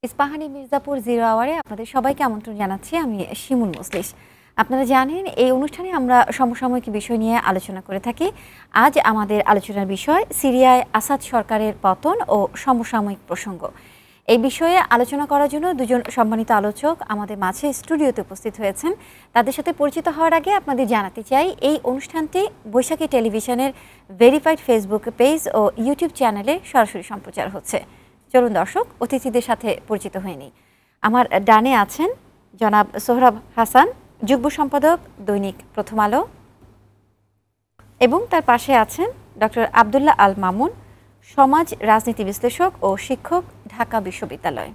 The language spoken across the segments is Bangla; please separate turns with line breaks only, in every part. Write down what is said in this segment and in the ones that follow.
ইস্পাহানি মির্জাপুর জিরো আওয়ারে আপনাদের সবাইকে আমন্ত্রণ জানাচ্ছি। আমি শিমুল মুসলিস। আপনারা জানেন এই অনুষ্ঠানে আমরা সমসাময়িক বিষয় নিয়ে আলোচনা করে থাকি। আজ আমাদের আলোচনার বিষয় সিরিয়ায় আসাদ সরকারের পতন ও সমসাময়িক প্রসঙ্গ। এই বিষয়ে আলোচনা করার জন্য দুজন সম্মানিত আলোচক আমাদের মাঝে স্টুডিওতে উপস্থিত হয়েছেন। তাদের সাথে পরিচিত হওয়ার আগে আপনাদের জানাতে চাই এই অনুষ্ঠানটি বৈশাখী টেলিভিশনের ভেরিফাইড ফেসবুক পেজ ও ইউটিউব চ্যানেলে সরাসরি সম্প্রচার হচ্ছে। চলুন দর্শক, অতিথিদের সাথে পরিচিত হয়ে নিই। আমার ডানে আছেন জনাব সোহরাব হাসান, যুগ্ম সম্পাদক দৈনিক প্রথম আলো, এবং তার পাশে আছেন ডক্টর আবদুল্লাহ আল মামুন, সমাজ রাজনীতি বিশ্লেষক ও শিক্ষক, ঢাকা বিশ্ববিদ্যালয়।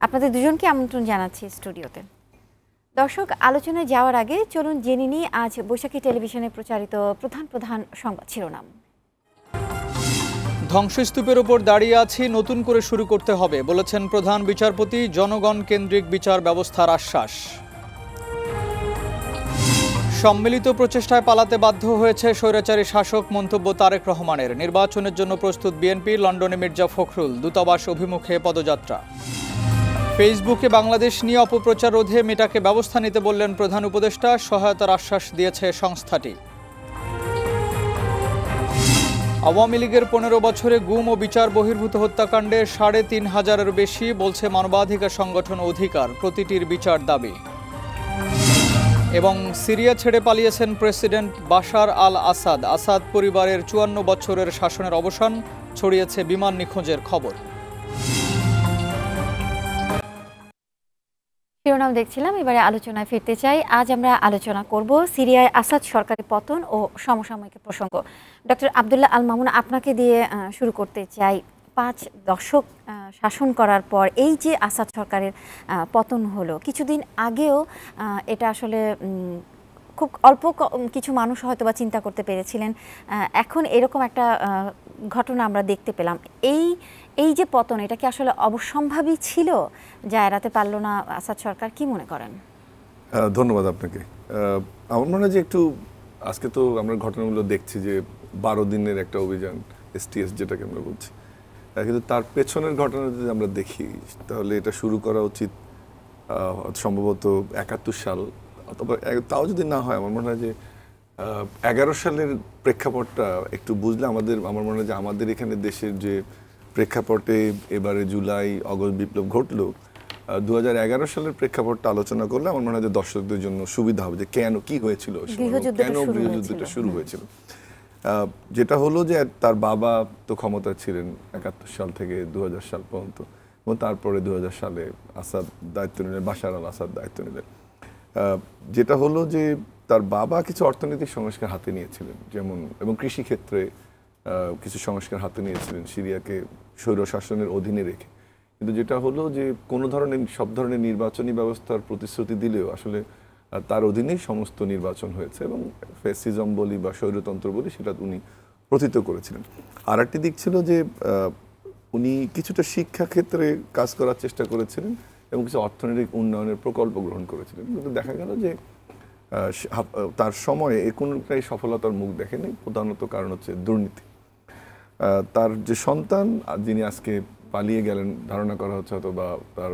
আপনাদের দুজনকে আমন্ত্রণ জানাচ্ছি স্টুডিওতে। দর্শক, আলোচনায় যাওয়ার আগে চলুন জেনে নিই আজ বৈশাখী টেলিভিশনে প্রচারিত প্রধান সংবাদ শিরোনাম।
ধ্বংসস্তূপের ওপর দাঁড়িয়ে আছি, নতুন করে শুরু করতে হবে বলেছেন প্রধান বিচারপতি। জনগণ কেন্দ্রিক বিচার ব্যবস্থার আশ্বাস। সম্মিলিত প্রচেষ্টায় পালাতে বাধ্য হয়েছে স্বৈরাচারী শাসক, মন্তব্য তারেক রহমানের। নির্বাচনের জন্য প্রস্তুত বিএনপি, লন্ডনে মির্জা ফখরুল। দূতাবাস অভিমুখে পদযাত্রা। ফেসবুকে বাংলাদেশ নিয়ে অপপ্রচার রোধে মেটাকে ব্যবস্থা নিতে বললেন প্রধান উপদেষ্টা। সহায়তার আশ্বাস দিয়েছে সংস্থাটি। আওয়ামী লীগের ১৫ বছরে গুম ও বিচার বহির্ভূত হত্যাকাণ্ডে ৩৫০০-এর বেশি, বলছে মানবাধিকার সংগঠন অধিকার। প্রতিটির বিচার দাবি। এবং সিরিয়া ছেড়ে পালিয়েছেন প্রেসিডেন্ট বাশার আল আসাদ। আসাদ পরিবারের ৫৪ বছরের শাসনের অবসান, ছড়িয়েছে বিমান নিখোঁজের খবর।
শিরোনাম দেখছিলাম, এবারে আলোচনায় ফিরতে চাই। আজ আমরা আলোচনা করব সিরিয়ায় আসাদ সরকারের পতন ও সমসাময়িক প্রসঙ্গ। ডক্টর আবদুল্লাহ আল মামুন, আপনাকে দিয়ে শুরু করতে চাই। ৫ দশক শাসন করার পর এই যে আসাদ সরকারের পতন হলো, কিছুদিন আগেও এটা আসলে খুব অল্প কিছু মানুষ হয়তো বা চিন্তা করতে পেরেছিলেন। এখন এরকম একটা ঘটনা আমরা দেখতে পেলাম। এই যে পতন, এটা কি আসলে অবশ্যম্ভাবী ছিল, যা এড়াতে পারল না আসাদ সরকার? কি মনে করেন?
ধন্যবাদ আপনাকে। আমার মনে হয় যে একটু আজকে তো আমরা ঘটনাগুলো দেখছি যে ১২ দিনের একটা অভিযান, STS যেটাকে আমরা বলছি, কিন্তু তার পেছনের ঘটনা যদি আমরা দেখি তাহলে এটা শুরু করা উচিত সম্ভবত ৭১ সাল, অথবা তাও যদি না হয় আমার মনে হয় যে ১১ সালের প্রেক্ষাপটটা একটু বুঝলে আমার মনে হয় যে আমাদের এখানে দেশের যে প্রেক্ষাপটে এবারে জুলাই আগস্ট বিপ্লব ঘটলো, ২০১১ সালের প্রেক্ষাপটটা আলোচনা করলে আমার মনে হয় যে দর্শকদের জন্য সুবিধা হবে যে কেন কি হয়েছিল, কেন গৃহযুদ্ধটা শুরু হয়েছিল। যেটা হলো যে তার বাবা তো ক্ষমতা ছিলেন ৭১ সাল থেকে ২০০০ সাল পর্যন্ত, এবং তারপরে ২০০০ সালে আসাদ দায়িত্ব নিলেন, বাশার আল আসাদ দায়িত্ব নিলেন। যেটা হলো যে তার বাবা কিছু অর্থনৈতিক সংস্কার হাতে নিয়েছিলেন, যেমন এবং কৃষিক্ষেত্রে কিছু সংস্কার হাতে নিয়েছিলেন সিরিয়াকে স্বৈরশাসনের অধীনে রেখে। কিন্তু যেটা হলো যে সব ধরনের নির্বাচনী ব্যবস্থার প্রতিশ্রুতি দিলেও আসলে তার অধীনেই সমস্ত নির্বাচন হয়েছে, এবং ফ্যাসিজম বলি বা স্বৈরতন্ত্র বলি সেটা উনি প্রথিত করেছিলেন। আর একটি দিক ছিল যে উনি কিছুটা শিক্ষাক্ষেত্রে কাজ করার চেষ্টা করেছিলেন এবং কিছু অর্থনৈতিক উন্নয়নের প্রকল্প গ্রহণ করেছিলেন, কিন্তু দেখা গেল যে তার সময়ে কোনোটাই সফলতার মুখ দেখেনি। প্রধানত কারণ হচ্ছে দুর্নীতি। তার যে সন্তান যিনি আজকে পালিয়ে গেলেন, ধারণা করা হচ্ছে হয়তো বা তার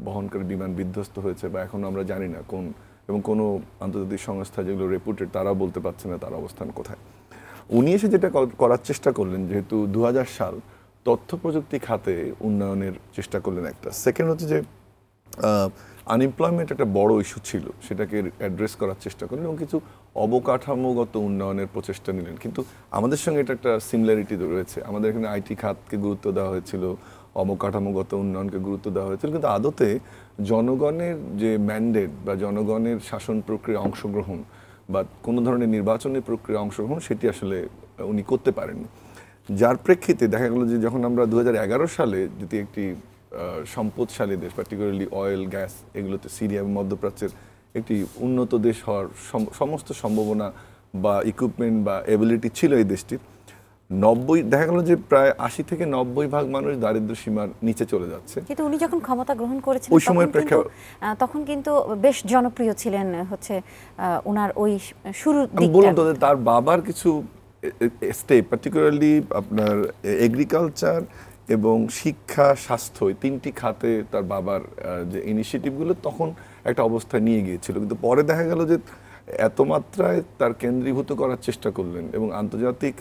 বহনকারী বিমান বিধ্বস্ত হয়েছে, বা এখনও আমরা জানি না কোন, এবং কোনো আন্তর্জাতিক সংস্থা যেগুলো রেপুটেড তারাও বলতে পারছে না তার অবস্থান কোথায়। উনি এসে যেটা করার চেষ্টা করলেন, যেহেতু ২০০০ সাল, তথ্য প্রযুক্তি খাতে উন্নয়নের চেষ্টা করলেন একটা। সেকেন্ড হচ্ছে যে আনএমপ্লয়মেন্ট একটা বড় ইস্যু ছিল, সেটাকে অ্যাড্রেস করার চেষ্টা করলেন এবং কিছু অবকাঠামোগত উন্নয়নের প্রচেষ্টা নিলেন। কিন্তু আমাদের সঙ্গে এটা একটা সিমিলারিটি রয়েছে। আমাদের এখানে আইটি খাতকে গুরুত্ব দেওয়া হয়েছিল, অবকাঠামোগত উন্নয়নকে গুরুত্ব দেওয়া হয়েছিল, কিন্তু আদতে জনগণের যে ম্যান্ডেট বা জনগণের শাসন প্রক্রিয়ায় অংশগ্রহণ বা কোনো ধরনের নির্বাচনী প্রক্রিয়ায় অংশগ্রহণ সেটি আসলে উনি করতে পারেননি। যার প্রেক্ষিতে দেখা গেল যে যখন আমরা ২০১১ সালে যদি একটি সম্পদশালী দেশ, পার্টিকুলারলি অয়েল, গ্যাস, এগুলোতে সিরিয়া এবং মধ্যপ্রাচ্যের একটি উন্নত দেশ হওয়ার সমস্ত সম্ভাবনা বা ইকুইপমেন্ট বা এবিলিটি ছিল এই দেশটির, দেখা গেল যে প্রায় ৮০ থেকে ৯০% মানুষ দারিদ্র্য সীমার নিচে চলে যাচ্ছে।
কিন্তু উনি যখন ক্ষমতা গ্রহণ করেছিলেন
ওই সময়ের
তখন কিন্তু বেশ জনপ্রিয় ছিলেন হচ্ছে ওনার ওই শুরুর দিকটা।
বলুন তো, তার বাবার কিছু স্টেপ, পার্টিকুলারলি আপনার এগ্রিকালচার এবং শিক্ষা, স্বাস্থ্য এই 3টি খাতে তার বাবার যে ইনিশিয়েটিভগুলো তখন একটা অবস্থায় নিয়ে গিয়েছিল, কিন্তু পরে দেখা গেল যে এত মাত্রায় তার কেন্দ্রীভূত করার চেষ্টা করলেন এবং আন্তর্জাতিক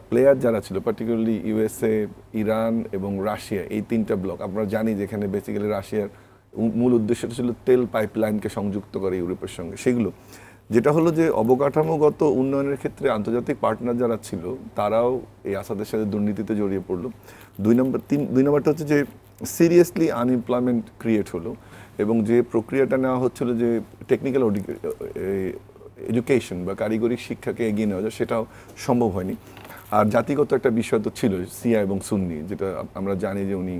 প্লেয়ার যারা ছিল, পার্টিকুলারলি ইউএসএ, ইরান এবং রাশিয়া, এই 3টা ব্লক, আমরা জানি যেখানে বেসিক্যালি রাশিয়ার মূল উদ্দেশ্যটা ছিল তেল পাইপলাইনকে সংযুক্ত করে ইউরোপের সঙ্গে, সেগুলো যেটা হলো যে অবকাঠামোগত উন্নয়নের ক্ষেত্রে আন্তর্জাতিক পার্টনার যারা ছিল তারাও এই আসাদের সাথে দুর্নীতিতে জড়িয়ে পড়লো। দুই নম্বরটা হচ্ছে যে সিরিয়াসলি আনএমপ্লয়মেন্ট ক্রিয়েট হলো এবং যে প্রক্রিয়াটা নেওয়া হচ্ছিল যে টেকনিক্যাল এডুকেশন বা কারিগরি শিক্ষাকে এগিয়ে নেওয়া যায়, সেটাও সম্ভব হয়নি। আর জাতিগত একটা বিষয় তো ছিল, সিয়া এবং সুন্নি, যেটা আমরা জানি যে উনি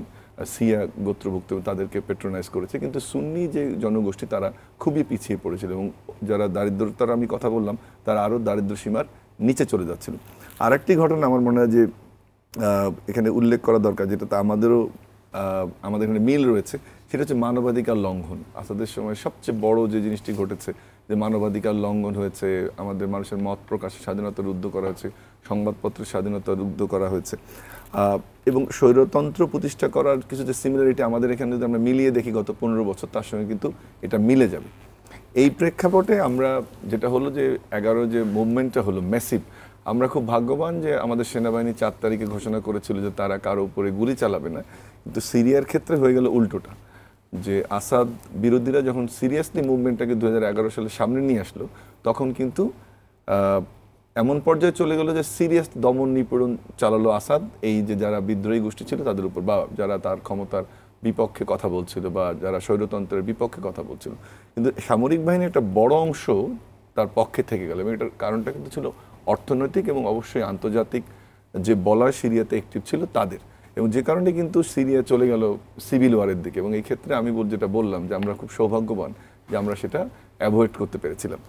সিয়া গোত্রভুক্ত, তাদেরকে পেট্রোনাইজ করেছে, কিন্তু সুন্নি যে জনগোষ্ঠী তারা খুবই পিছিয়ে পড়েছিল এবং যারা দারিদ্রতার আমি কথা বললাম তারা আরও দারিদ্র সীমার নিচে চলে যাচ্ছিল। আরেকটি ঘটনা আমার মনে হয় যে এখানে উল্লেখ করা দরকার, যেটাতে আমাদের এখানে মিল রয়েছে, সেটা হচ্ছে মানবাধিকার লঙ্ঘন। আসাদের সময় সবচেয়ে বড় যে জিনিসটি ঘটেছে যে মানবাধিকার লঙ্ঘন হয়েছে, আমাদের মানুষের মত প্রকাশের স্বাধীনতা রুদ্ধ করা হয়েছে, সংবাদপত্রের স্বাধীনতা রুদ্ধ করা হয়েছে এবং স্বৈরতন্ত্র প্রতিষ্ঠা করার কিছু যে সিমিলারিটি আমাদের এখানে যদি আমরা মিলিয়ে দেখি গত 15 বছর, তার সঙ্গে কিন্তু এটা মিলে যাবে। এই প্রেক্ষাপটে আমরা যেটা হলো যে 11 যে মুভমেন্টটা হলো ম্যাসিভ, আমরা খুব ভাগ্যবান যে আমাদের সেনাবাহিনী 4 তারিখে ঘোষণা করেছিল যে তারা কারো উপরে গুলি চালাবে না, কিন্তু সিরিয়ার ক্ষেত্রে হয়ে গেল উল্টোটা, যে আসাদ বিরোধীরা যখন সিরিয়াসলি মুভমেন্টটাকে 2011 সালে সামনে নিয়ে আসলো, তখন কিন্তু এমন পর্যায়ে চলে গেল যে সিরিয়াস দমন নিপীড়ন চালালো আসাদ এই যে যারা বিদ্রোহী গোষ্ঠী ছিল তাদের উপর, বা যারা তার ক্ষমতার বিপক্ষে কথা বলছিল বা যারা স্বৈরতন্ত্রের বিপক্ষে কথা বলছিল। কিন্তু সামরিক বাহিনীর একটা বড় অংশ তার পক্ষে থেকে গেল এবং এটার কারণটা কিন্তু ছিল অর্থনৈতিক এবং অবশ্যই আন্তর্জাতিক যে বলয় সিরিয়াতে অ্যাক্টিভ ছিল তাদের, এবং যে কারণে কিন্তু সিরিয়া চলে গেল সিভিল ওয়ারের দিকে। এবং এই ক্ষেত্রে আমি যেটা বললাম যে আমরা খুব সৌভাগ্যবান যে আমরা সেটা অ্যাভয়েড করতে পেরেছিলাম।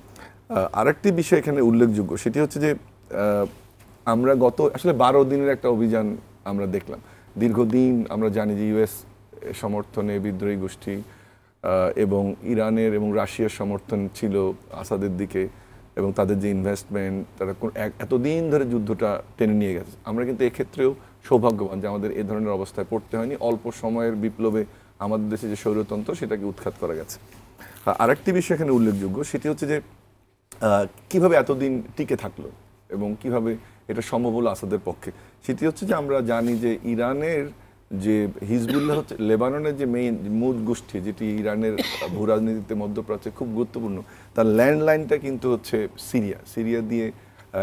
আরেকটি বিষয় এখানে উল্লেখযোগ্য, সেটি হচ্ছে যে আমরা গত আসলে 12 দিনের একটা অভিযান আমরা দেখলাম। দীর্ঘদিন আমরা জানি যে ইউএস সমর্থনে বিদ্রোহী গোষ্ঠী এবং ইরানের এবং রাশিয়ার সমর্থন ছিল আসাদের দিকে এবং তাদের যে ইনভেস্টমেন্ট, তারা এতদিন ধরে যুদ্ধটা টেনে নিয়ে গেছে। আমরা কিন্তু এক্ষেত্রেও সৌভাগ্যবান যে আমাদের এ ধরনের অবস্থায় পড়তে হয়নি, অল্প সময়ের বিপ্লবে আমাদের দেশে যে স্বৈরতন্ত্র সেটাকে উৎখাত করা গেছে। আরেকটি বিষয় এখানে উল্লেখযোগ্য, সেটি হচ্ছে যে কিভাবে এতদিন টিকে থাকলো এবং কিভাবে এটা সম্ভব হলো আসাদের পক্ষে। সেটি হচ্ছে যে আমরা জানি যে ইরানের যে হিজবুল্লাহ হচ্ছে লেবাননের যে মূল গোষ্ঠী, যেটি ইরানের ভূরাজনীতিতে মধ্যপ্রাচ্যে খুব গুরুত্বপূর্ণ, তার ল্যান্ডলাইনটা কিন্তু হচ্ছে সিরিয়া দিয়ে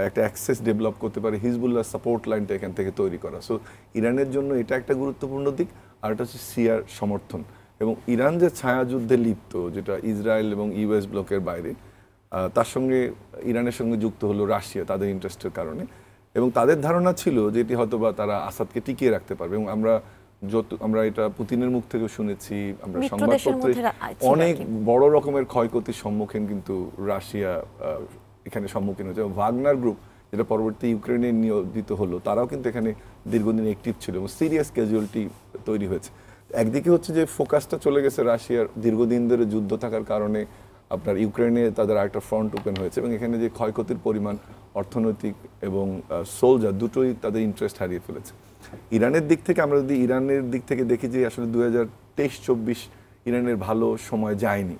একটা অ্যাক্সেস ডেভেলপ করতে পারে, হিজবুল্লাহ সাপোর্ট লাইনটা এখান থেকে তৈরি করা। সো ইরানের জন্য এটা একটা গুরুত্বপূর্ণ দিক। আর এটা হচ্ছে সিরিয়ার সমর্থন এবং ইরান যে ছায়াযুদ্ধে লিপ্ত, যেটা ইসরায়েল এবং ইউএস ব্লকের বাইরে, তার সঙ্গে ইরানের সঙ্গে যুক্ত হলো রাশিয়া তাদের ইন্টারেস্টের কারণে, এবং তাদের ধারণা ছিল যে এটি হয়তো বা তারা আসাদকে টিকিয়ে রাখতে পারবে। এবং আমরা এটা পুতিনের মুখ থেকে শুনেছি, আমরা সংবাদপত্রে অনেক বড় রকমের ক্ষয়ক্ষতির সম্মুখীন কিন্তু রাশিয়া এখানে সম্মুখীন হয়েছে। এবং ভাগনার গ্রুপ, যেটা পরবর্তী ইউক্রেনে নিয়োজিত হলো, তারাও কিন্তু এখানে দীর্ঘদিন অ্যাক্টিভ ছিল এবং সিরিয়াস ক্যাজুয়ালিটি তৈরি হয়েছে। একদিকে হচ্ছে যে ফোকাসটা চলে গেছে রাশিয়ার দীর্ঘদিন ধরে যুদ্ধ থাকার কারণে আপনার ইউক্রেনে তাদের আরেকটা ফ্রন্ট ওপেন হয়েছে এবং এখানে যে ক্ষয়ক্ষতির পরিমাণ অর্থনৈতিক এবং সোলজার দুটোই তাদের ইন্টারেস্ট হারিয়ে ফেলেছে। ইরানের দিক থেকে আমরা যদি ইরানের দিক থেকে দেখি যে আসলে 2023-24 ইরানের ভালো সময় যায়নি।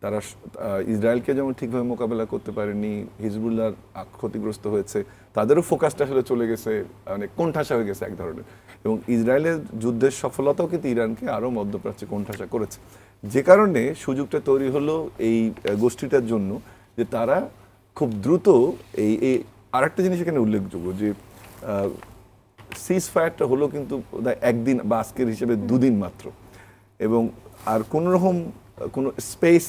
তারা ইসরায়েলকে যেমন ঠিকভাবে মোকাবেলা করতে পারেনি, হিজবুল্লাহ ক্ষতিগ্রস্ত হয়েছে, তাদেরও ফোকাসটা আসলে চলে গেছে, মানে কোণঠাসা হয়ে গেছে এক ধরনের। এবং ইসরায়েলের যুদ্ধের সফলতাও কিন্তু ইরানকে আরও মধ্যপ্রাচ্যে কোণঠাসা করেছে, যে কারণে সুযোগটা তৈরি হলো এই গোষ্ঠীটার জন্য যে তারা খুব দ্রুত এই আরেকটা জিনিস এখানে উল্লেখযোগ্য যে সিজ ফায়ারটা হলো কিন্তু একদিন বা আজকের হিসেবে 2 দিন মাত্র, এবং আর কোনো স্পেস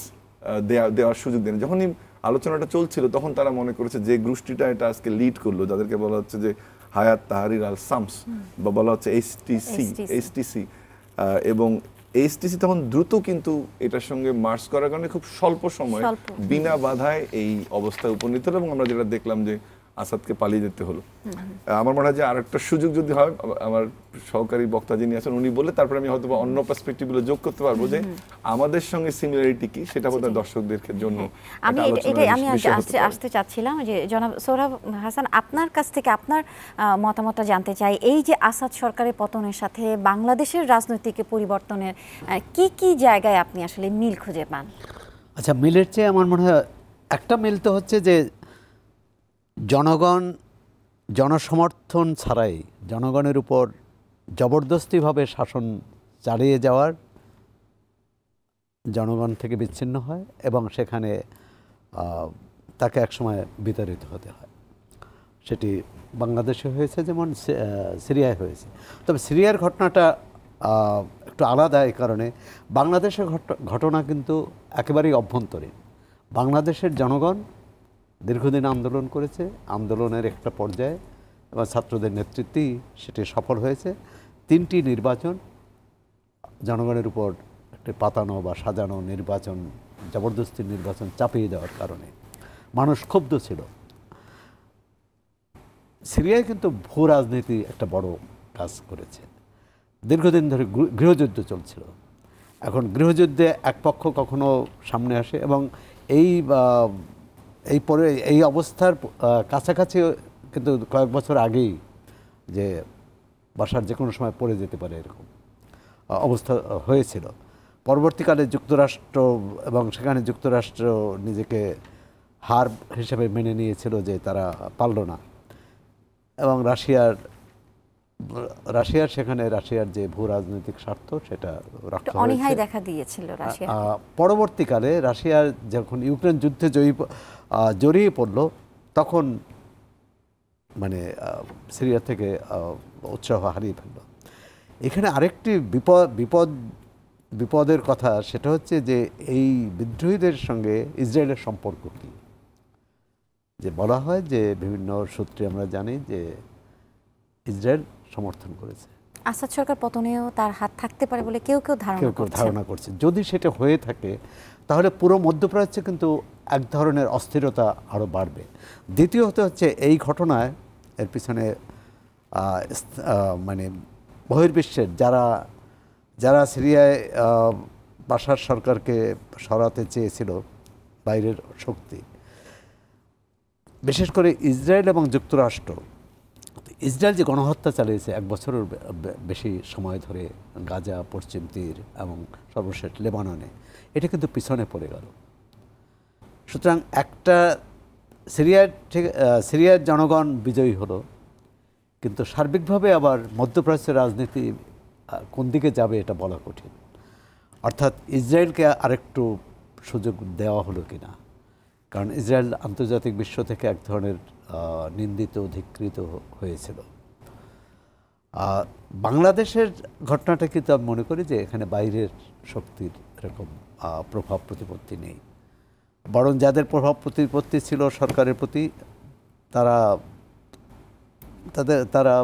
দেওয়ার সুযোগ দেন। যখনই আলোচনাটা চলছিল তখন তারা মনে করেছে যে গোষ্ঠীটা এটা আজকে লিড করলো, যাদেরকে বলা হচ্ছে যে হায়াত তাহরির আল শামস বা বলা হচ্ছে এইচটিসি, এবং এইচটিসি তখন দ্রুত কিন্তু এটার সঙ্গে মার্চ করার কারণে খুব স্বল্প সময় বিনা বাধায় এই অবস্থায় উপনীত হলো। এবং আমরা যেটা দেখলাম যে আসাদকে পালিয়ে যেতে হলো। আমার মনে হয় যে আরেকটা সুযোগ যদি হয়, আমার সহকারী বক্তা যিনি আছেন উনি বলে তারপরে আমি হয়তো অন্য পার্সপেক্টিভগুলো যোগ করতে পারবো যে আমাদের সঙ্গে সিমিলারিটি কি, সেটা বোধহয় দর্শকদের জন্য
আমি আসতে চাচ্ছিলাম যে জনাব সোহরাব হাসান, আপনার কাছ থেকে আপনার মতামতটা জানতে চাই। এই যে আসাদ সরকারের পতনের সাথে বাংলাদেশের রাজনৈতিক পরিবর্তনের কি কি জায়গায় আপনি আসলে মিল খুঁজে পান?
আচ্ছা, মিলের চেয়ে আমার মনে হয় একটা মিল তো হচ্ছে যে জনগণ জনসমর্থন ছাড়াই জনগণের উপর জবরদস্তিভাবে শাসন চালিয়ে যাওয়ার জনগণ থেকে বিচ্ছিন্ন হয় এবং সেখানে তাকে একসময় বিতাড়িত হতে হয়। সেটি বাংলাদেশে হয়েছে, যেমন সিরিয়ায় হয়েছে। তবে সিরিয়ার ঘটনাটা একটু আলাদা এই কারণে, বাংলাদেশের ঘটনা কিন্তু একেবারেই অভ্যন্তরীণ। বাংলাদেশের জনগণ দীর্ঘদিন আন্দোলন করেছে, আন্দোলনের একটা পর্যায়ে এবং ছাত্রদের নেতৃত্বেই সেটি সফল হয়েছে। 3টি নির্বাচন জনগণের উপর একটি পাতানো বা সাজানো নির্বাচন, জবরদস্তি নির্বাচন চাপিয়ে দেওয়ার কারণে মানুষ ক্ষুব্ধ ছিল। সিরিয়ায় কিন্তু ভূ রাজনীতি একটা বড় কাজ করেছে। দীর্ঘদিন ধরে গৃহযুদ্ধ চলছিল। এখন গৃহযুদ্ধে এক পক্ষ কখনো সামনে আসে এবং এই অবস্থার কাছাকাছি কিন্তু কয়েক বছর আগেই যে বাশার যে কোনো সময় পড়ে যেতে পারে এরকম অবস্থা হয়েছিল। পরবর্তীকালে যুক্তরাষ্ট্র এবং সেখানে যুক্তরাষ্ট্র নিজেকে হার হিসেবে মেনে নিয়েছিল যে তারা পারল না, এবং রাশিয়ার সেখানে রাশিয়ার যে ভূ রাজনৈতিক স্বার্থ সেটা রক্ষা
অনীহাই দেখা দিয়েছিল রাশিয়া।
পরবর্তীকালে রাশিয়ার যখন ইউক্রেন যুদ্ধে জড়িয়ে পড়ল তখন মানে সিরিয়া থেকে উৎসাহ হারিয়ে ফেলল। এখানে আরেকটি বিপদের কথা, সেটা হচ্ছে যে এই বিদ্রোহীদের সঙ্গে ইসরায়েলের সম্পর্ক কী। যে বলা হয় যে বিভিন্ন সূত্রে আমরা জানি যে ইসরায়েল সমর্থন করেছে।
আসাদ সরকার পতনেও তার হাত থাকতে পারে বলে কেউ কেউ
ধারণা করছে। যদি সেটা হয়ে থাকে তাহলে পুরো মধ্যপ্রাচ্যে কিন্তু এক ধরনের অস্থিরতা আরও বাড়বে। দ্বিতীয়ত হচ্ছে এই ঘটনায় এর পিছনে মানে বহির্বিশ্বের যারা সিরিয়ায় বাশার সরকারকে সরাতে চেয়েছিল, বাইরের শক্তি, বিশেষ করে ইসরায়েল এবং যুক্তরাষ্ট্র। ইসরায়েল যে গণহত্যা চালিয়েছে 1 বছরের বেশি সময় ধরে গাজা, পশ্চিম তীর এবং সর্বশেষ লেবাননে, এটা কিন্তু পিছনে পড়ে গেল। সুতরাং একটা সিরিয়ার জনগণ বিজয়ী হলো, কিন্তু সার্বিকভাবে আবার মধ্যপ্রাচ্যের রাজনীতি কোন দিকে যাবে এটা বলা কঠিন। অর্থাৎ ইসরায়েলকে আরেকটু সুযোগ দেওয়া হলো কিনা, কারণ ইসরায়েল আন্তর্জাতিক বিশ্ব থেকে এক ধরনের নিন্দিত, ধিক্কৃত হয়েছিল। বাংলাদেশের ঘটনাটা কিন্তু আমি মনে করি যে এখানে বাইরের শক্তির এরকম প্রভাব প্রতিপত্তি নেই, বরং যাদের প্রভাব প্রতিপত্তি ছিল সরকারের প্রতি, তারা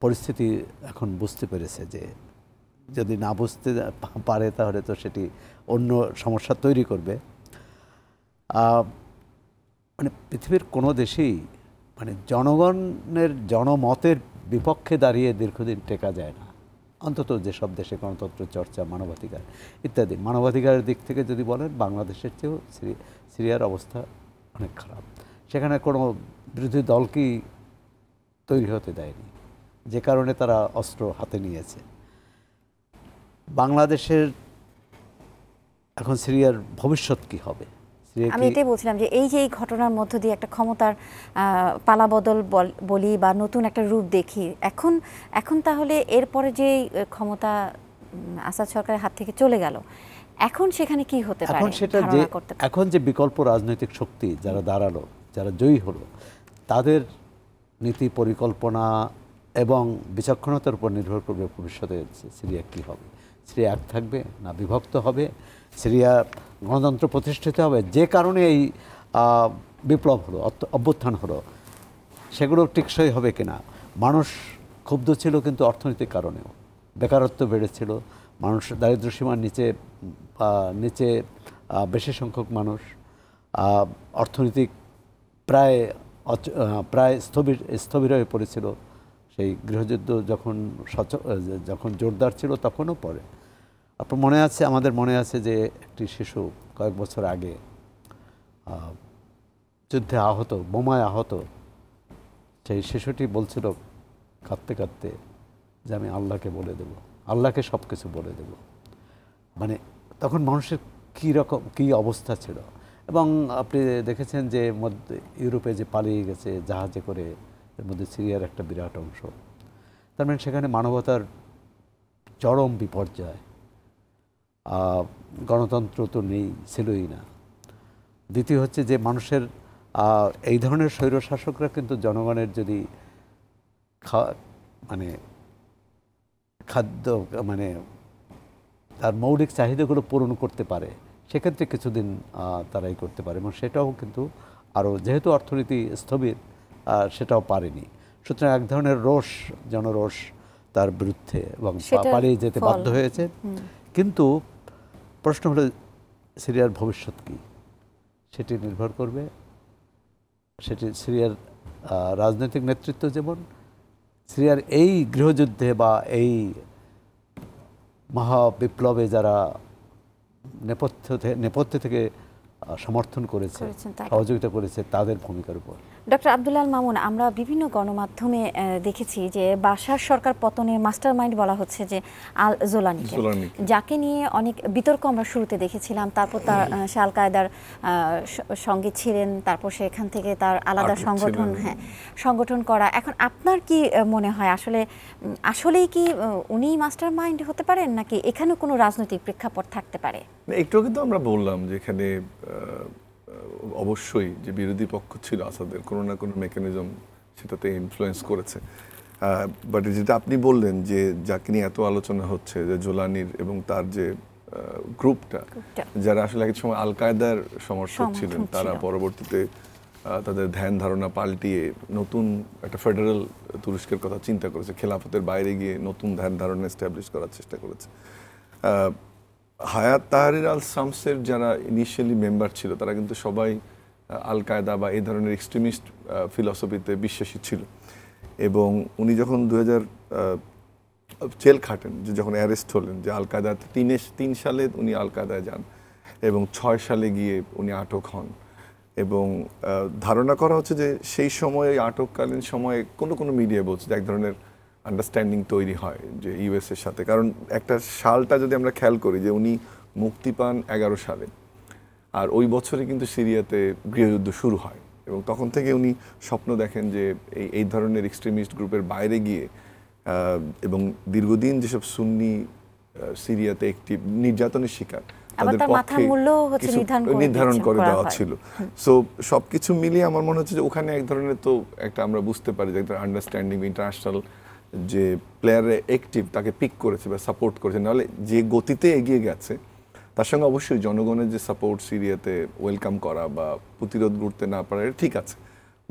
পরিস্থিতি এখন বুঝতে পেরেছে যে যদি না বুঝতে পারে তাহলে তো সেটি অন্য সমস্যা তৈরি করবে। মানে পৃথিবীর কোনো দেশেই মানে জনগণের জনমতের বিপক্ষে দাঁড়িয়ে দীর্ঘদিন টেকা যায় না, অন্তত যেসব দেশে গণতন্ত্র চর্চা, মানবাধিকার ইত্যাদি। মানবাধিকারের দিক থেকে যদি বলেন বাংলাদেশের চেয়েও সিরিয়ার অবস্থা অনেক খারাপ। সেখানে কোনো বিরোধী দলকেই তৈরি হতে দেয়নি, যে কারণে তারা অস্ত্র হাতে নিয়েছে। বাংলাদেশের এখন সিরিয়ার ভবিষ্যৎ কী হবে?
আমি এটাই বলছিলাম যে এই যে এই ঘটনার মধ্য দিয়ে একটা ক্ষমতার পালাবদল বলি বা নতুন একটা রূপ দেখি, এখন তাহলে এরপরে যে ক্ষমতা আসাদ সরকারের হাত থেকে চলে গেল, এখন সেখানে কি হতে পারে?
এখন যে বিকল্প রাজনৈতিক শক্তি যারা দাঁড়ালো, যারা জয়ী হলো, তাদের নীতি পরিকল্পনা এবং বিচক্ষণতার উপর নির্ভর করবে ভবিষ্যতে সিরিয়া কী হবে। সিরিয়া এক থাকবে না বিভক্ত হবে, সিরিয়া গণতন্ত্র প্রতিষ্ঠিত হবে, যে কারণে এই বিপ্লব হলো, অভ্যুত্থান হলো, সেগুলো টেকসই হবে কিনা। মানুষ ক্ষুব্ধ ছিল কিন্তু অর্থনৈতিক কারণেও, বেকারত্ব বেড়েছিল, মানুষ দারিদ্র্যসীমার নিচে বেশি সংখ্যক মানুষ, অর্থনৈতিক প্রায় প্রায় স্থবির হয়ে পড়েছিল। সেই গৃহযুদ্ধ যখন জোরদার ছিল তখনও পরে আপনার মনে আছে, আমাদের মনে আছে যে একটি শিশু কয়েক বছর আগে যুদ্ধে আহত, বোমায় আহত, সেই শিশুটি বলছিল কাঁদতে কাঁদতে যে আমি আল্লাহকে বলে দেব, আল্লাহকে সব কিছু বলে দেব। মানে তখন মানুষের কী অবস্থা ছিল। এবং আপনি দেখেছেন যে মধ্যে ইউরোপে যে পালিয়ে গেছে জাহাজে করে, এর মধ্যে সিরিয়ার একটা বিরাট অংশ। তার মানে সেখানে মানবতার চরম বিপর্যয়, গণতন্ত্র তো নেই, ছিলই না। দ্বিতীয় হচ্ছে যে মানুষের এই ধরনের স্বৈরশাসকরা কিন্তু জনগণের যদি মানে খাদ্য মানে তার মৌলিক চাহিদাগুলো পূরণ করতে পারে, সেক্ষেত্রে কিছুদিন তারাই করতে পারে, এবং সেটাও কিন্তু আরও যেহেতু অর্থনীতি স্থবির সেটাও পারেনি। সুতরাং এক ধরনের জনরোষ তার বিরুদ্ধে, এবং পালিয়ে যেতে বাধ্য হয়েছে। কিন্তু প্রশ্ন হলো সিরিয়ার ভবিষ্যৎ কী, সেটি নির্ভর করবে, সেটি সিরিয়ার রাজনৈতিক নেতৃত্ব যেমন সিরিয়ার এই গৃহযুদ্ধে বা এই মহাবিপ্লবে যারা নেপথ্য থেকে সমর্থন করেছে, সহযোগিতা করেছে, তাদের ভূমিকার উপর।
ডক্টর আব্দুল্লাহ আল মামুন, আমরা বিভিন্ন গণমাধ্যমে দেখেছি যে বাশার সরকার পতনের মাস্টার মাইন্ড বলা হচ্ছে যে আল জোলানিকে, যাকে নিয়ে অনেক বিতর্ক আমরা শুরুতে দেখেছিলাম। তারপর তার সে আল কায়দার সঙ্গে ছিলেন, তারপর সেখান থেকে তার আলাদা সংগঠন করা। এখন আপনার কি মনে হয় আসলেই কি উনি মাস্টার মাইন্ড হতে পারেন, নাকি এখানে কোনো রাজনৈতিক প্রেক্ষাপট থাকতে পারে?
একটু কিন্তু আমরা বললাম যে এখানে অবশ্যই যে বিরোধী পক্ষ ছিল আসাদের কোনো না কোনো মেকানিজম সেটাতে ইনফ্লুয়েন্স করেছে। বাট যেটা আপনি বললেন যে যাকে নিয়ে এত আলোচনা হচ্ছে, যে জোলানির এবং তার যে গ্রুপটা, যারা আসলে এক সময় আল কায়দার সমর্থক ছিলেন, তারা পরবর্তীতে তাদের ধ্যান ধারণা পাল্টিয়ে নতুন একটা ফেডারেল তুরস্কের কথা চিন্তা করেছে, খেলাফতের বাইরে গিয়ে নতুন ধ্যান ধারণা এস্টাবলিশ করার চেষ্টা করেছে। হায়াত তাহরির আল শামসের যারা ইনিশিয়ালি মেম্বার ছিল, তারা কিন্তু সবাই আল কায়দা বা এই ধরনের এক্সট্রিমিস্ট ফিলসফিতে বিশ্বাসী ছিল। এবং উনি যখন 2000 জেল খাটেন, যে যখন অ্যারেস্ট হলেন, যে আল কায়দা 3 সালে উনি আল কায়দায় যান এবং 6 সালে গিয়ে উনি আটক হন। এবং ধারণা করা হচ্ছে যে সেই সময়ে আটককালীন সময়ে কোনো মিডিয়া বলছে যে এক ধরনের আন্ডারস্ট্যান্ডিং তৈরি হয় যে ইউএসের সাথে। কারণ একটা সালটা যদি আমরা খেয়াল করি, যে উনি মুক্তি পান 11 সালে, আর ওই বছরে কিন্তু সিরিয়াতে গৃহযুদ্ধ শুরু হয়, এবং তখন থেকে উনি স্বপ্ন দেখেন যে এই ধরনের এক্সট্রিমিস্ট গ্রুপের বাইরে গিয়ে এবং দীর্ঘদিন যেসব সুন্নি সিরিয়াতে একটি নির্যাতনের শিকার, তাদের পক্ষে নির্ধারণ করে দেওয়া ছিল। সো সবকিছু মিলিয়ে আমার মনে হচ্ছে যে ওখানে এক ধরনের তো একটা আমরা বুঝতে পারি যে একটা আন্ডারস্ট্যান্ডিং, ইন্টারন্যাশনাল যে প্লেয়ারে অ্যাক্টিভ তাকে পিক করেছে বা সাপোর্ট করেছে। নাহলে যে গতিতে এগিয়ে গেছে, তার সঙ্গে অবশ্যই জনগণের যে সাপোর্ট সিরিয়াতে ওয়েলকাম করা বা প্রতিরোধ গড়তে না পারা ঠিক আছে,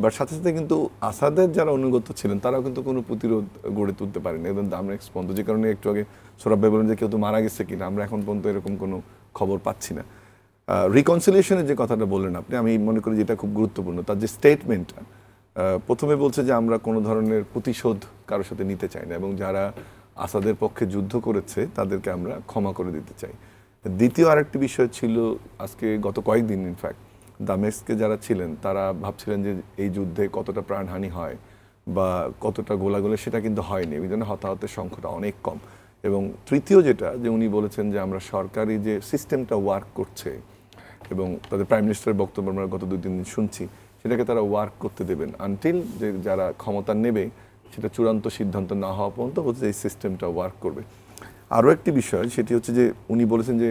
বাট সাথে সাথে কিন্তু আসাদের যারা অনুগত ছিলেন তারাও কিন্তু কোনো প্রতিরোধ গড়ে তুলতে পারেনি একদম দামেক্স পর্যন্ত। যে কারণে একটু আগে সৌরভ ভাই বলেন যে কেউ তো মারা গেছে কিনা, আমরা এখন পর্যন্ত এরকম কোনো খবর পাচ্ছি না। রিকনসিলিয়েশনের যে কথাটা বললেন আপনি, আমি মনে করি যেটা খুব গুরুত্বপূর্ণ। তার যে স্টেটমেন্টটা, প্রথমে বলছে যে আমরা কোনো ধরনের প্রতিশোধ কারোর সাথে নিতে চাই না, এবং যারা আসাদের পক্ষে যুদ্ধ করেছে তাদেরকে আমরা ক্ষমা করে দিতে চাই। দ্বিতীয় আরেকটি বিষয় ছিল, আজকে গত কয়েকদিন ইনফ্যাক্ট দামেস্কে যারা ছিলেন তারা ভাবছিলেন যে এই যুদ্ধে কতটা প্রাণহানি হয় বা কতটা গোলাগুলি, সেটা কিন্তু হয়নি। এই জন্য হতাহতের সংখ্যাটা অনেক কম। এবং তৃতীয় যেটা, যে উনি বলেছেন যে আমরা সরকারি যে সিস্টেমটা ওয়ার্ক করছে, এবং তাদের প্রাইম মিনিস্টারের বক্তব্য আমরা গত 2-3 দিন শুনছি, সেটাকে তারা ওয়ার্ক করতে দেবেন আনটিল যে যারা ক্ষমতা নেবে সেটা চূড়ান্ত সিদ্ধান্ত না হওয়া পর্যন্ত হচ্ছে এই সিস্টেমটা ওয়ার্ক করবে। আরও একটি বিষয়, সেটি হচ্ছে যে উনি বলেছেন যে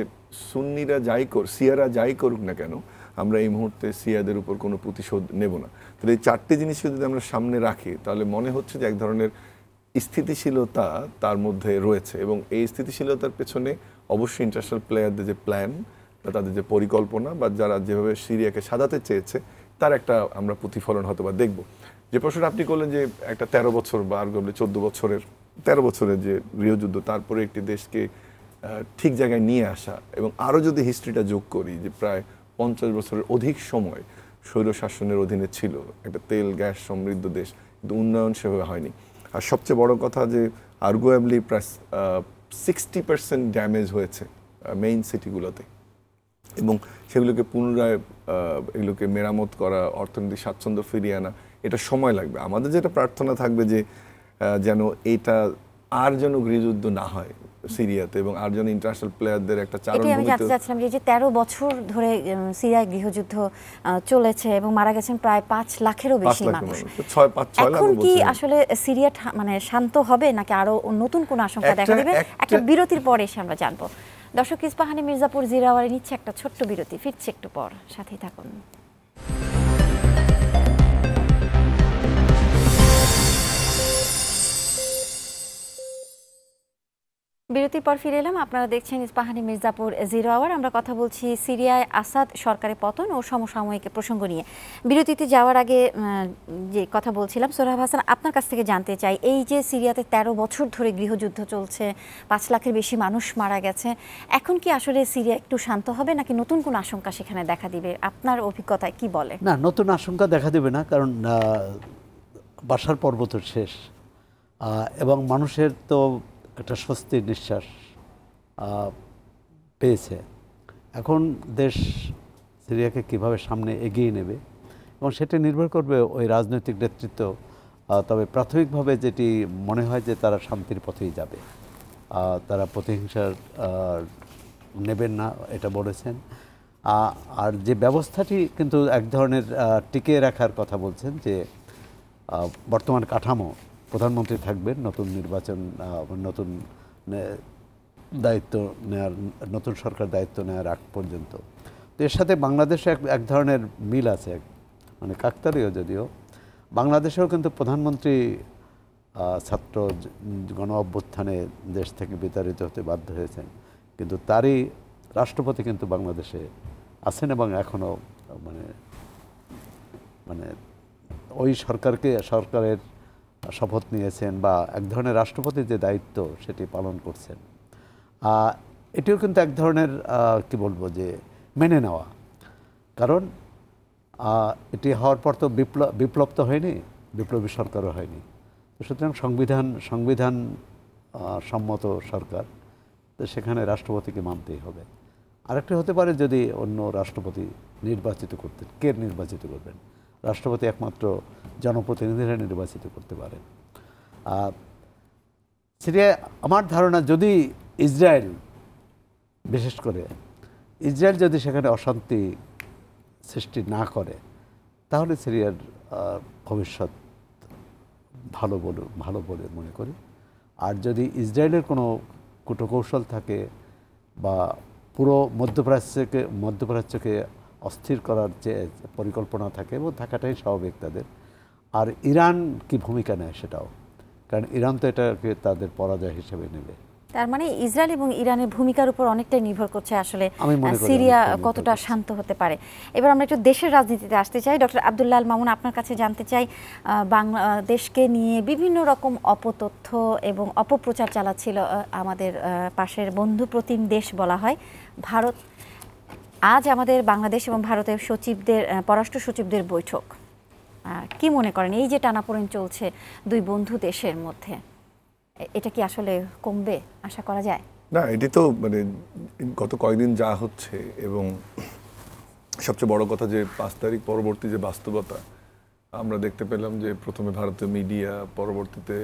সুন্নিরা শিয়ারা যাই করুক না কেন, আমরা এই মুহূর্তে শিয়াদের উপর কোনো প্রতিশোধ নেব না। তাহলে এই 4টি জিনিসকে যদি আমরা সামনে রাখি, তাহলে মনে হচ্ছে যে এক ধরনের স্থিতিশীলতা তার মধ্যে রয়েছে, এবং এই স্থিতিশীলতার পেছনে অবশ্যই ইন্টারন্যাশনাল প্লেয়ারদের যে প্ল্যান বা তাদের যে পরিকল্পনা বা যারা যেভাবে সিরিয়াকে সাজাতে চেয়েছে, তার একটা আমরা প্রতিফলন হয়তো বা দেখব। যে প্রশ্নটা আপনি করলেন যে একটা 13 বছর বা আর্গুমেবলি 13 বছরের যে গৃহযুদ্ধ, তারপরে একটি দেশকে ঠিক জায়গায় নিয়ে আসা, এবং আরও যদি হিস্ট্রিটা যোগ করি যে প্রায় 50 বছরের অধিক সময় স্বৈর শাসনের অধীনে ছিল, একটা তেল গ্যাস সমৃদ্ধ দেশ, কিন্তু উন্নয়ন সেভাবে হয়নি। আর সবচেয়ে বড় কথা যে আর্গুয়েবলি প্রায় 60% ড্যামেজ হয়েছে মেইন সিটিগুলোতে, এবং সেগুলোকে পুনরায় এগুলোকে মেরামত করা, অর্থনৈতিক স্বাচ্ছন্দ্য ফিরিয়ে আনা, এটা সময় লাগবে। আমাদের যেটা প্রার্থনা থাকবে যে যেন এটা আর যেন গৃহযুদ্ধ না হয় সিরিয়াতে, এবং আর যেন ইন্টারন্যাশনাল প্লেয়ারদের একটা
এটাই আমি জানতে চাচ্ছিলাম যে 13 বছর ধরে সিরিয়ায় গৃহযুদ্ধ চলেছে এবং মারা গেছেন প্রায় 5 লাখেরও বেশি মানুষ।
6 লাখ
এখন কি আসলে সিরিয়া মানে শান্ত হবে নাকি আরো নতুন কোন আশঙ্কা দেখা দিবে? একটা বিরতির পরে এসে আমরা জানবো। দর্শক, ইস্পাহানি মির্জাপুর জিরো আওয়ারে নিচ্ছে একটা ছোট্ট বিরতি, ফিরছে একটু পর, সাথেই থাকুন। বিরতির পর ফিরে এলাম। আপনারা দেখছেন ইস্পাহানি মির্জাপুর জিরো আওয়ার। আমরা কথা বলছি সিরিয়ায় আসাদ সরকারের পতন ও সমসাময়িক প্রসঙ্গ নিয়ে। বিরতিতে যাওয়ার আগে যে কথা বলছিলাম, সোহরাব হাসান, আপনার কাছ থেকে জানতে চাই, এই যে সিরিয়াতে 13 বছর ধরে গৃহযুদ্ধ চলছে, 5 লাখের বেশি মানুষ মারা গেছে, এখন কি আসলে সিরিয়া একটু শান্ত হবে নাকি নতুন কোন আশঙ্কা সেখানে দেখা দিবে? আপনার অভিজ্ঞতায় কি বলে?
না, নতুন আশঙ্কা দেখা দেবে না, কারণ বাশার পর্ব তো শেষ, এবং মানুষের তো একটা স্বস্তির নিঃশ্বাস পেয়েছে। এখন দেশ সিরিয়াকে কিভাবে সামনে এগিয়ে নেবে এবং সেটা নির্ভর করবে ওই রাজনৈতিক নেতৃত্ব। তবে প্রাথমিকভাবে যেটি মনে হয় যে তারা শান্তির পথেই যাবে, তারা প্রতিহিংসার নেবেন না, এটা বলেছেন। আর যে ব্যবস্থাটি কিন্তু এক ধরনের টিকিয়ে রাখার কথা বলছেন, যে বর্তমান কাঠামো, প্রধানমন্ত্রী থাকবেন, নতুন নির্বাচন, নতুন দায়িত্ব নেওয়ার, নতুন সরকার দায়িত্ব নেওয়ার আগ পর্যন্ত। তো এর সাথে বাংলাদেশে এক ধরনের মিল আছে, মানে কাকতালীয় যদিও। বাংলাদেশেও কিন্তু প্রধানমন্ত্রী ছাত্র গণ অভ্যুত্থানে দেশ থেকে বিতাড়িত হতে বাধ্য হয়েছেন, কিন্তু তারই রাষ্ট্রপতি কিন্তু বাংলাদেশে আছেন এবং এখনও মানে ওই সরকারের শপথ নিয়েছেন বা এক ধরনের রাষ্ট্রপতির যে দায়িত্ব সেটি পালন করছেন। এটিও কিন্তু এক ধরনের কি বলবো যে মেনে নেওয়া, কারণ এটি হওয়ার পর তো বিপ্লব তো হয়নি, বিপ্লবী সরকারও হয়নি। সুতরাং সংবিধান সম্মত সরকার, তো সেখানে রাষ্ট্রপতিকে মানতেই হবে। আরেকটি হতে পারে যদি অন্য রাষ্ট্রপতি নির্বাচিত করতেন, কে নির্বাচিত করবেন? রাষ্ট্রপতি একমাত্র জনপ্রতিনিধিরা নির্বাচিত করতে পারেন। সিরিয়া, আমার ধারণা, যদি ইসরায়েল, বিশেষ করে ইসরায়েল যদি সেখানে অশান্তি সৃষ্টি না করে, তাহলে সিরিয়ার ভবিষ্যৎ ভালো বলে মনে করি। আর যদি ইসরায়েলের কোনো কূটকৌশল থাকে বা পুরো মধ্যপ্রাচ্যকে অস্থির করার যে পরিকল্পনা থাকে, এবং থাকাটাই স্বাভাবিক তাদের। আর ইরান কি ভূমিকা নেয় সেটাও, কারণ ইরান তো এটাকে তাদের পরাজয় হিসেবে নেবে।
তার মানে ইসরায়েল এবং ইরানের ভূমিকার উপর অনেকটাই নির্ভর করছে আসলে সিরিয়া কতটা শান্ত হতে পারে। এবার আমরা একটু দেশের রাজনীতিতে আসতে চাই। ডক্টর আব্দুল্লাহ আল মামুন, আপনার কাছে জানতে চাই, বাংলাদেশকে নিয়ে বিভিন্ন রকম অপতথ্য এবং অপপ্রচার চালাচ্ছিল আমাদের পাশের বন্ধু প্রতিম দেশ বলা হয় ভারত। আজ আমাদের বাংলাদেশ এবং ভারতের পররাষ্ট্র সচিবদের বৈঠক। কি মনে করেন, এই যে টানাপোড়েন চলছে দুই বন্ধু দেশের মধ্যে, এটা কি আসলে কমবে আশা করা যায়?
না, এটি তো গত কয়েকদিন যা হচ্ছে, এবং সবচেয়ে বড় কথা যে 5 তারিখ পরবর্তী যে বাস্তবতা আমরা দেখতে পেলাম, যে প্রথমে ভারতীয় মিডিয়া, পরবর্তীতে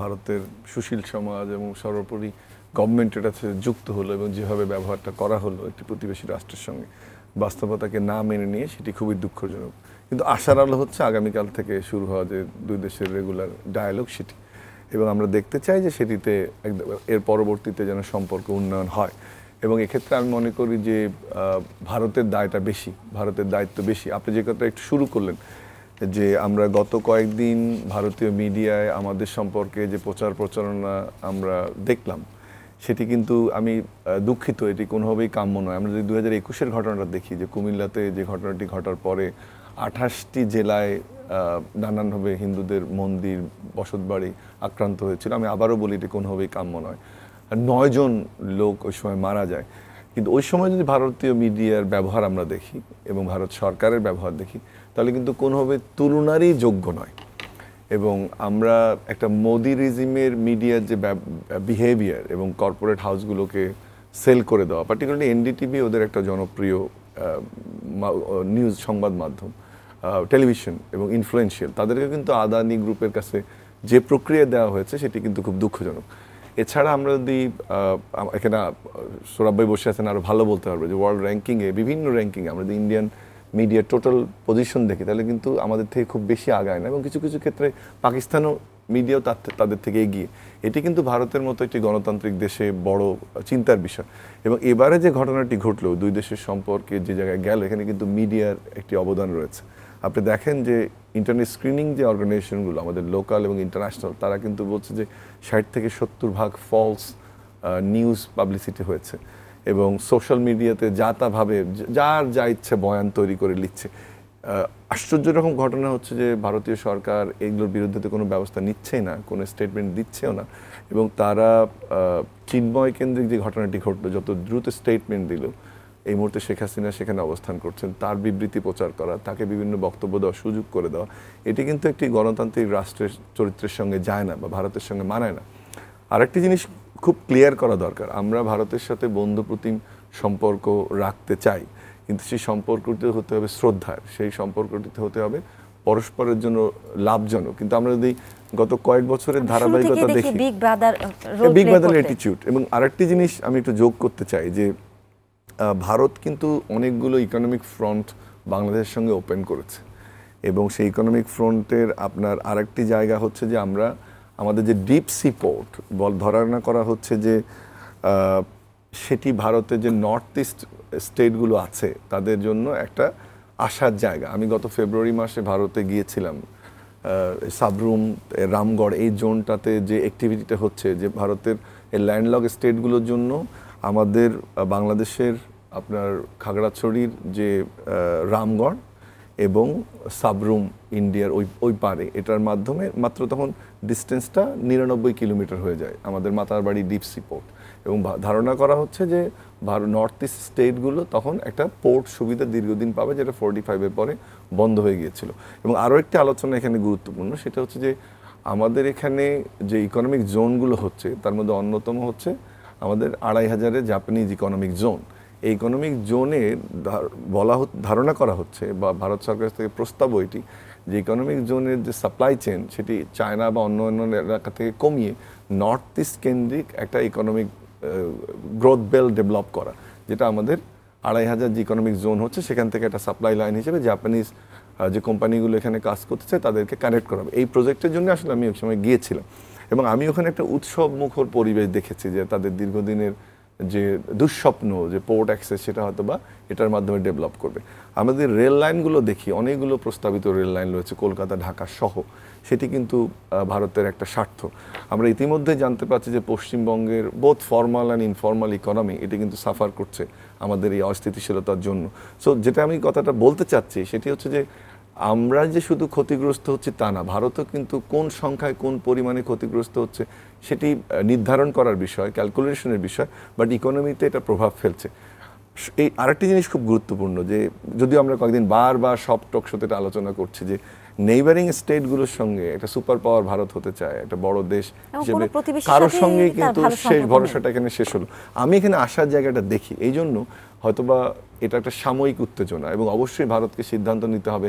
ভারতের সুশীল সমাজ এবং সর্বোপরি গভর্নমেন্ট এটা যুক্ত হলো, এবং যেভাবে ব্যবহারটা করা হলো একটি প্রতিবেশী রাষ্ট্রের সঙ্গে, বাস্তবতাকে না মেনে নিয়ে, সেটি খুবই দুঃখজনক। কিন্তু আশার আলো হচ্ছে আগামীকাল থেকে শুরু হওয়া যে দুই দেশের রেগুলার ডায়ালগ, সেটি, এবং আমরা দেখতে চাই যে সেটিতে এর পরবর্তীতে যেন সম্পর্ক উন্নয়ন হয়। এবং এক্ষেত্রে আমি মনে করি যে ভারতের দায়িত্ব বেশি। আপনি যে কথা একটু শুরু করলেন, যে আমরা গত কয়েকদিন ভারতীয় মিডিয়ায় আমাদের সম্পর্কে যে প্রচারণা আমরা দেখলাম, সেটি কিন্তু আমি দুঃখিত, এটি কোনোভাবেই কাম্য নয়। আমরা যদি 2021-এর ঘটনাটা দেখি, যে কুমিল্লাতে যে ঘটনাটি ঘটার পরে 28টি জেলায় নানানভাবে হিন্দুদের মন্দির, বসতবাড়ি আক্রান্ত হয়েছিল, আমি আবারও বলি এটি কোনোভাবেই কাম্য নয়। 9 জন লোক ওই সময় মারা যায়। কিন্তু ওই সময় যদি ভারতীয় মিডিয়ার ব্যবহার আমরা দেখি এবং ভারত সরকারের ব্যবহার দেখি, তাহলে কিন্তু কোনোভাবে তুলনারই যোগ্য নয়। এবং আমরা একটা মোদি রিজিমের মিডিয়ার যে বিহেভিয়ার এবং কর্পোরেট হাউসগুলোকে সেল করে দেওয়া, পার্টিকুলারলি এনডিটিভি ওদের একটা জনপ্রিয় নিউজ সংবাদ মাধ্যম, টেলিভিশন এবং ইনফ্লুয়েন্সিয়াল, তাদেরকে কিন্তু আদানি গ্রুপের কাছে যে প্রক্রিয়া দেওয়া হয়েছে সেটি কিন্তু খুব দুঃখজনক। এছাড়া আমরা যদি এখানে সৌরভ ভাই বসে আছেন, আরও ভালো বলতে পারবো যে ওয়ার্ল্ড র্যাঙ্কিংয়ে, বিভিন্ন র্যাঙ্কিংয়ে আমরা যদি ইন্ডিয়ান মিডিয়ার টোটাল পজিশন দেখি, তাহলে কিন্তু আমাদের থেকে খুব বেশি আগায় না, এবং কিছু কিছু ক্ষেত্রে পাকিস্তানও মিডিয়াও তাদের থেকে এগিয়ে। এটি কিন্তু ভারতের মতো একটি গণতান্ত্রিক দেশে বড় চিন্তার বিষয়। এবং এবারে যে ঘটনাটি ঘটলো, দুই দেশের সম্পর্কে যে জায়গায় গেল, এখানে কিন্তু মিডিয়ার একটি অবদান রয়েছে। আপনি দেখেন যে ইন্টারনেট স্ক্রিনিং যে অর্গানাইজেশনগুলো আমাদের লোকাল এবং ইন্টারন্যাশনাল, তারা কিন্তু বলছে যে 60 থেকে 70% ফলস নিউজ পাবলিসিটি হয়েছে, এবং সোশ্যাল মিডিয়াতে ভাবে যার যা ইচ্ছে বয়ান তৈরি করে লিখছে। আশ্চর্য রকম ঘটনা হচ্ছে যে ভারতীয় সরকার এগুলোর বিরুদ্ধে কোনো ব্যবস্থা নিচ্ছেই না, কোনো স্টেটমেন্ট দিচ্ছেও না, এবং তারা চিন্ময় কেন্দ্রিক যে ঘটনাটি ঘটলো, যত দ্রুত স্টেটমেন্ট দিল। এই মুহূর্তে শেখ হাসিনা সেখানে অবস্থান করছেন, তার বিবৃতি প্রচার করা, তাকে বিভিন্ন বক্তব্য দেওয়ার সুযোগ করে দেওয়া, এটি কিন্তু একটি গণতান্ত্রিক রাষ্ট্রের চরিত্রের সঙ্গে যায় না বা ভারতের সঙ্গে মানায় না। আরেকটি জিনিস খুব ক্লিয়ার করা দরকার, আমরা ভারতের সাথে বন্ধুপ্রতিম সম্পর্ক রাখতে চাই, কিন্তু সেই সম্পর্কটি হতে হবে শ্রদ্ধার, সেই সম্পর্কটিতে হতে হবে পরস্পরের জন্য লাভজনক। কিন্তু আমরা যদি গত কয়েক বছরের ধারাবাহিকতা দেখি, বিগ ব্রাদার অ্যাটিটিউড। এবং আরেকটি জিনিস আমি একটু যোগ করতে চাই যে ভারত কিন্তু অনেকগুলো ইকোনমিক ফ্রন্ট বাংলাদেশের সঙ্গে ওপেন করেছে, এবং সেই ইকোনমিক ফ্রন্টের আপনার আরেকটি জায়গা হচ্ছে যে আমরা আমাদের যে ডিপ সি পোর্ট ধারণা করা হচ্ছে যে সেটি ভারতের যে নর্থ ইস্ট স্টেটগুলো আছে তাদের জন্য একটা আসার জায়গা। আমি গত ফেব্রুয়ারি মাসে ভারতে গিয়েছিলাম, সাবরুম, রামগড়, এই জোনটাতে যে অ্যাক্টিভিটিটা হচ্ছে, যে ভারতের এই ল্যান্ডলক স্টেটগুলোর জন্য আমাদের বাংলাদেশের আপনার খাগড়াছড়ির যে রামগড় এবং সাবরুম ইন্ডিয়ার ওই পারে, এটার মাধ্যমে মাত্র তখন ডিস্টেন্সটা 99 কিলোমিটার হয়ে যায় আমাদের মাতারবাড়ি ডিপ সি পোর্ট। এবং ধারণা করা হচ্ছে যে নর্থ ইস্ট স্টেটগুলো তখন একটা পোর্ট সুবিধা দীর্ঘদিন পাবে, যেটা 45-এর পরে বন্ধ হয়ে গিয়েছিল। এবং আরও একটি আলোচনা এখানে গুরুত্বপূর্ণ, সেটা হচ্ছে যে আমাদের এখানে যে ইকোনমিক জোনগুলো হচ্ছে, তার মধ্যে অন্যতম হচ্ছে আমাদের 2500-এর জাপানিজ ইকোনমিক জোন। এই ইকোনমিক জোনে ধারণা করা হচ্ছে বা ভারত সরকার থেকে প্রস্তাব এটি যে ইকোনমিক জোনের যে সাপ্লাই চেন সেটি চায়না বা অন্য অন্য এলাকা থেকে কমিয়ে নর্থ ইস্ট কেন্দ্রিক একটা ইকোনমিক গ্রোথ বেল্ট ডেভেলপ করা, যেটা আমাদের 2500 যে ইকোনমিক জোন হচ্ছে সেখান থেকে একটা সাপ্লাই লাইন হিসেবে জাপানিজ যে কোম্পানিগুলো এখানে কাজ করতেছে তাদেরকে কানেক্ট করা হবে। এই প্রজেক্টের জন্য আসলে আমি ওই সময় গিয়েছিলাম, এবং আমি ওখানে একটা উৎসব মুখর পরিবেশ দেখেছি, যে তাদের দীর্ঘদিনের যে দুঃস্বপ্ন যে পোর্ট অ্যাক্সেস, সেটা হয়তো বা এটার মাধ্যমে ডেভেলপ করবে। আমাদের রেল লাইনগুলো দেখি, অনেকগুলো প্রস্তাবিত রেল লাইন রয়েছে কলকাতা ঢাকা সহ, সেটি কিন্তু ভারতের একটা স্বার্থ। আমরা ইতিমধ্যে জানতে পারছি যে পশ্চিমবঙ্গের both formal and informal economy এটি কিন্তু সাফার করছে আমাদের এই অস্থিতিশীলতার জন্য। সো যেটা আমি কথাটা বলতে চাচ্ছি সেটি হচ্ছে যে আমরা যে শুধু ক্ষতিগ্রস্ত হচ্ছি তা না, ভারতও কিন্তু কোন সংখ্যায় কোন পরিমাণে ক্ষতিগ্রস্ত হচ্ছে সেটি নির্ধারণ করার বিষয়, ক্যালকুলেশনের বিষয়, বাট ইকোনমিতে এটা প্রভাব ফেলছে। এই আরেকটি জিনিস খুব গুরুত্বপূর্ণ, যে যদিও আমরা কয়েকদিন বারবার সব টক শোতে এটা আলোচনা করছি যে নেইবারিং স্টেটগুলোর সঙ্গে একটা সুপার পাওয়ার ভারত হতে চায়, একটা বড় দেশ হিসেবে কারোর সঙ্গে কিন্তু শেষ ভরসাটা এখানে শেষ হলো। আমি এখানে আসার জায়গাটা দেখি, এই জন্য হয়তোবা এটা একটা সাময়িক উত্তেজনা, এবং অবশ্যই ভারতকে সিদ্ধান্ত নিতে হবে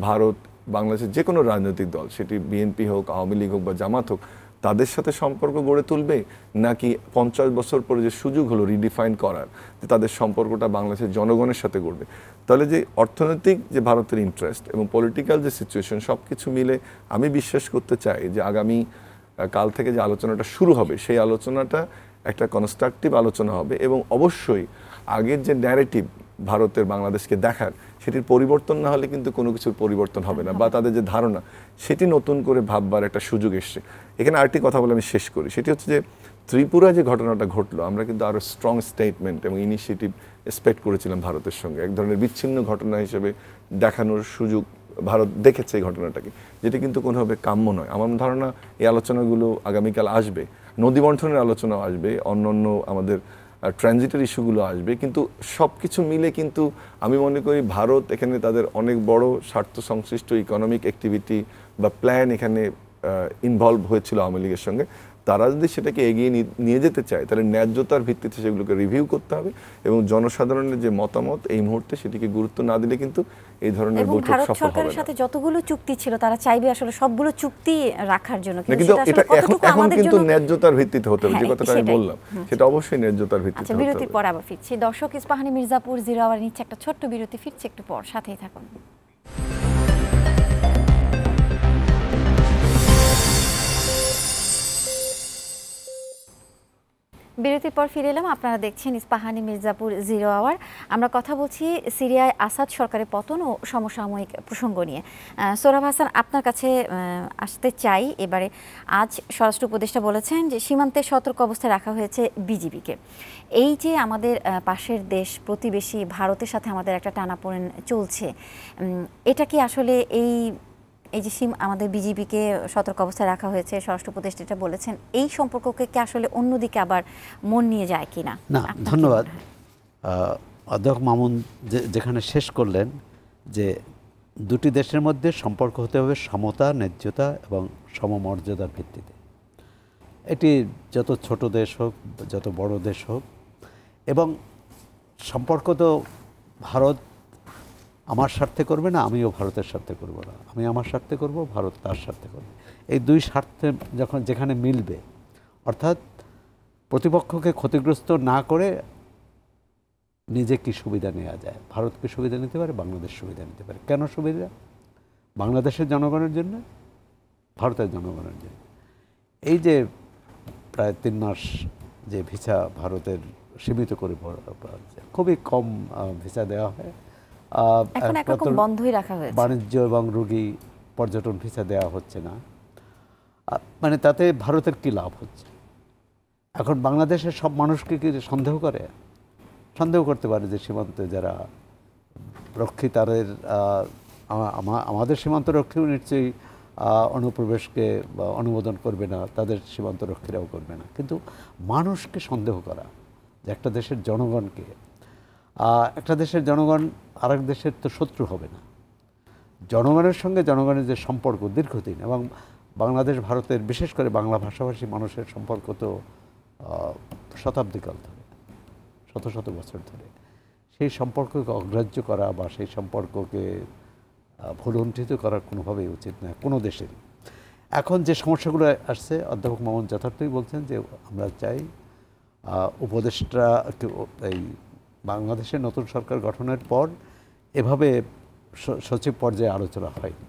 ভারত বাংলাদেশের যে কোনো রাজনৈতিক দল, সেটি বিএনপি হোক, আওয়ামী লীগ হোক বা জামাত হোক, তাদের সাথে সম্পর্ক গড়ে তুলবে, নাকি 50 বছর পরে যে সুযোগ হলো রিডিফাইন করার, যে তাদের সম্পর্কটা বাংলাদেশের জনগণের সাথে গড়বে। তাহলে যে অর্থনৈতিক যে ভারতের ইন্টারেস্ট এবং পলিটিক্যাল যে সিচুয়েশন, সব কিছু মিলে আমি বিশ্বাস করতে চাই যে আগামী কাল থেকে যে আলোচনাটা শুরু হবে, সেই আলোচনাটা একটা কনস্ট্রাকটিভ আলোচনা হবে, এবং অবশ্যই আগের যে ন্যারেটিভ ভারতের বাংলাদেশকে দেখার, সেটির পরিবর্তন না হলে কিন্তু কোনো কিছুর পরিবর্তন হবে না, বা তাদের যে ধারণা সেটি নতুন করে ভাববার একটা সুযোগ এসছে। এখানে আরেকটি কথা বলে আমি শেষ করি, সেটি হচ্ছে যে ত্রিপুরা যে ঘটনাটা ঘটলো, আমরা কিন্তু আরও স্ট্রং স্টেটমেন্ট এবং ইনিশিয়েটিভ এক্সপেক্ট করেছিলাম ভারতের সঙ্গে, এক ধরনের বিচ্ছিন্ন ঘটনা হিসেবে দেখানোর সুযোগ ভারত দেখেছে এই ঘটনাটাকে, যেটি কিন্তু কোনোভাবে কাম্য নয়। আমার ধারণা এই আলোচনাগুলো আগামীকাল আসবে, নদী বন্টনের আলোচনাও আসবে, অন্য আমাদের ট্রানজিটের ইস্যুগুলো আসবে, কিন্তু সব কিছু মিলে কিন্তু আমি মনে করি ভারত এখানে তাদের অনেক বড় স্বার্থ সংশ্লিষ্ট ইকোনমিক অ্যাক্টিভিটি বা প্ল্যান এখানে ইনভলভ হয়েছিল আওয়ামী লীগের সঙ্গে। তারা যদি সেটাকে এগিয়ে নিয়ে যেতে চায় তাহলে ন্যায্যতার ভিত্তিতে সেগুলোকে রিভিউ করতে হবে, এবং জনসাধারণের যে মতামত এই মুহূর্তে সেটিকে গুরুত্ব না দিলে কিন্তু এই ধরনের
এবং
বৈঠক
ভারত
সফল হবে
সরকারের
না।
সাথে যতগুলো চুক্তি ছিল তারা চাইবে আসলে সবগুলো চুক্তি রাখার জন্য,
কিন্তু
সেটা আসলে
এটা
কতটুকু
এখন
আমাদের
কিন্তু
জন্য।
ন্যায্যতার ভিত্তিতে হতে হবে, যে
হ্যাঁ,
কথাটা আমি
সেটাই।
বললাম সেটা অবশ্যই ন্যায্যতার ভিত্তিতে
আচ্ছা,
হতে
বিরতির
হবে।
পর আবার ফিরছি। দর্শক, ইস্পাহানি মির্জাপুর 0 আওয়ার নিচ্ছে একটা ছোট্ট বিরতি, ফিরছে একটু পর, সাথেই থাকুন। বিরতির পর ফিরে এলাম। আপনারা দেখছেন ইস্পাহানি মির্জাপুর 0 আওয়ার। আমরা কথা বলছি সিরিয়ায় আসাদ সরকারের পতন ও সমসাময়িক প্রসঙ্গ নিয়ে। সোহরাব হাসান, আপনার কাছে আসতে চাই এবারে। আজ স্বরাষ্ট্র উপদেষ্টা বলেছেন যে সীমান্তে সতর্ক অবস্থায় রাখা হয়েছে বিজিবিকে। এই যে আমাদের পাশের দেশ প্রতিবেশী ভারতের সাথে আমাদের একটা টানাপোড়েন চলছে, এটা কি আসলে এই যে আমাদের বিজিবিকে সতর্ক অবস্থায় রাখা হয়েছে, স্বরাষ্ট্র উপদেষ্টা এটা বলেছেন, এই সম্পর্ককে কি আসলে অন্যদিকে আবার মন নিয়ে যায় কিনা?
না, ধন্যবাদ। অধ্যক্ষ মামুন যেখানে শেষ করলেন যে দুটি দেশের মধ্যে সম্পর্ক হতে হবে সমতা, ন্যায্যতা এবং সমমর্যাদার ভিত্তিতে। এটি যত ছোট দেশ হোক, যত বড় দেশ হোক, এবং সম্পর্ক তো ভারত আমার স্বার্থে করবে না, আমিও ভারতের স্বার্থে করব না, আমি আমার স্বার্থে করব, ভারত তার স্বার্থে করবে। এই দুই স্বার্থে যেখানে মিলবে, অর্থাৎ প্রতিপক্ষকে ক্ষতিগ্রস্ত না করে নিজে কি সুবিধা নেওয়া যায়, ভারত কি সুবিধা নিতে পারে, বাংলাদেশ সুবিধা নিতে পারে। কেন সুবিধা? বাংলাদেশের জনগণের জন্য, ভারতের জনগণের জন্য। এই যে প্রায় 3 মাস যে ভিসা ভারতের সীমিত করে খুবই কম ভিসা দেওয়া হয়,
এখন একরকম বন্ধই রাখা হয়েছে।
বাণিজ্য এবং রোগী পর্যটন ভিসা দেওয়া হচ্ছে না। মানে তাতে ভারতের কি লাভ হচ্ছে? এখন বাংলাদেশের সব মানুষকে কি সন্দেহ করে? সন্দেহ করতে পারে যে সীমান্তে যারা রক্ষী, তাদের আমাদের সীমান্ত রক্ষীও নিশ্চয়ই অনুপ্রবেশকে অনুমোদন করবে না, তাদের সীমান্ত রক্ষীরাও করবে না। কিন্তু মানুষকে সন্দেহ করা যে একটা দেশের জনগণকে, একটা দেশের জনগণ আরেক দেশের তো শত্রু হবে না। জনগণের সঙ্গে জনগণের যে সম্পর্ক দীর্ঘদিন, এবং বাংলাদেশ ভারতের বিশেষ করে বাংলা ভাষাভাষী মানুষের সম্পর্ক তো শতাব্দীকাল ধরে, শত শত বছর ধরে। সেই সম্পর্ককে অগ্রাহ্য করা বা সেই সম্পর্ককে ভুলুণ্ঠিত করা কোনোভাবেই উচিত না কোনো দেশেরই। এখন যে সমস্যাগুলো আসছে, অধ্যাপক মামুন যথার্থই বলছেন যে আমরা চাই উপদেষ্টা এই বাংলাদেশের নতুন সরকার গঠনের পর এভাবে সচিব পর্যায়ে আলোচনা হয়নি।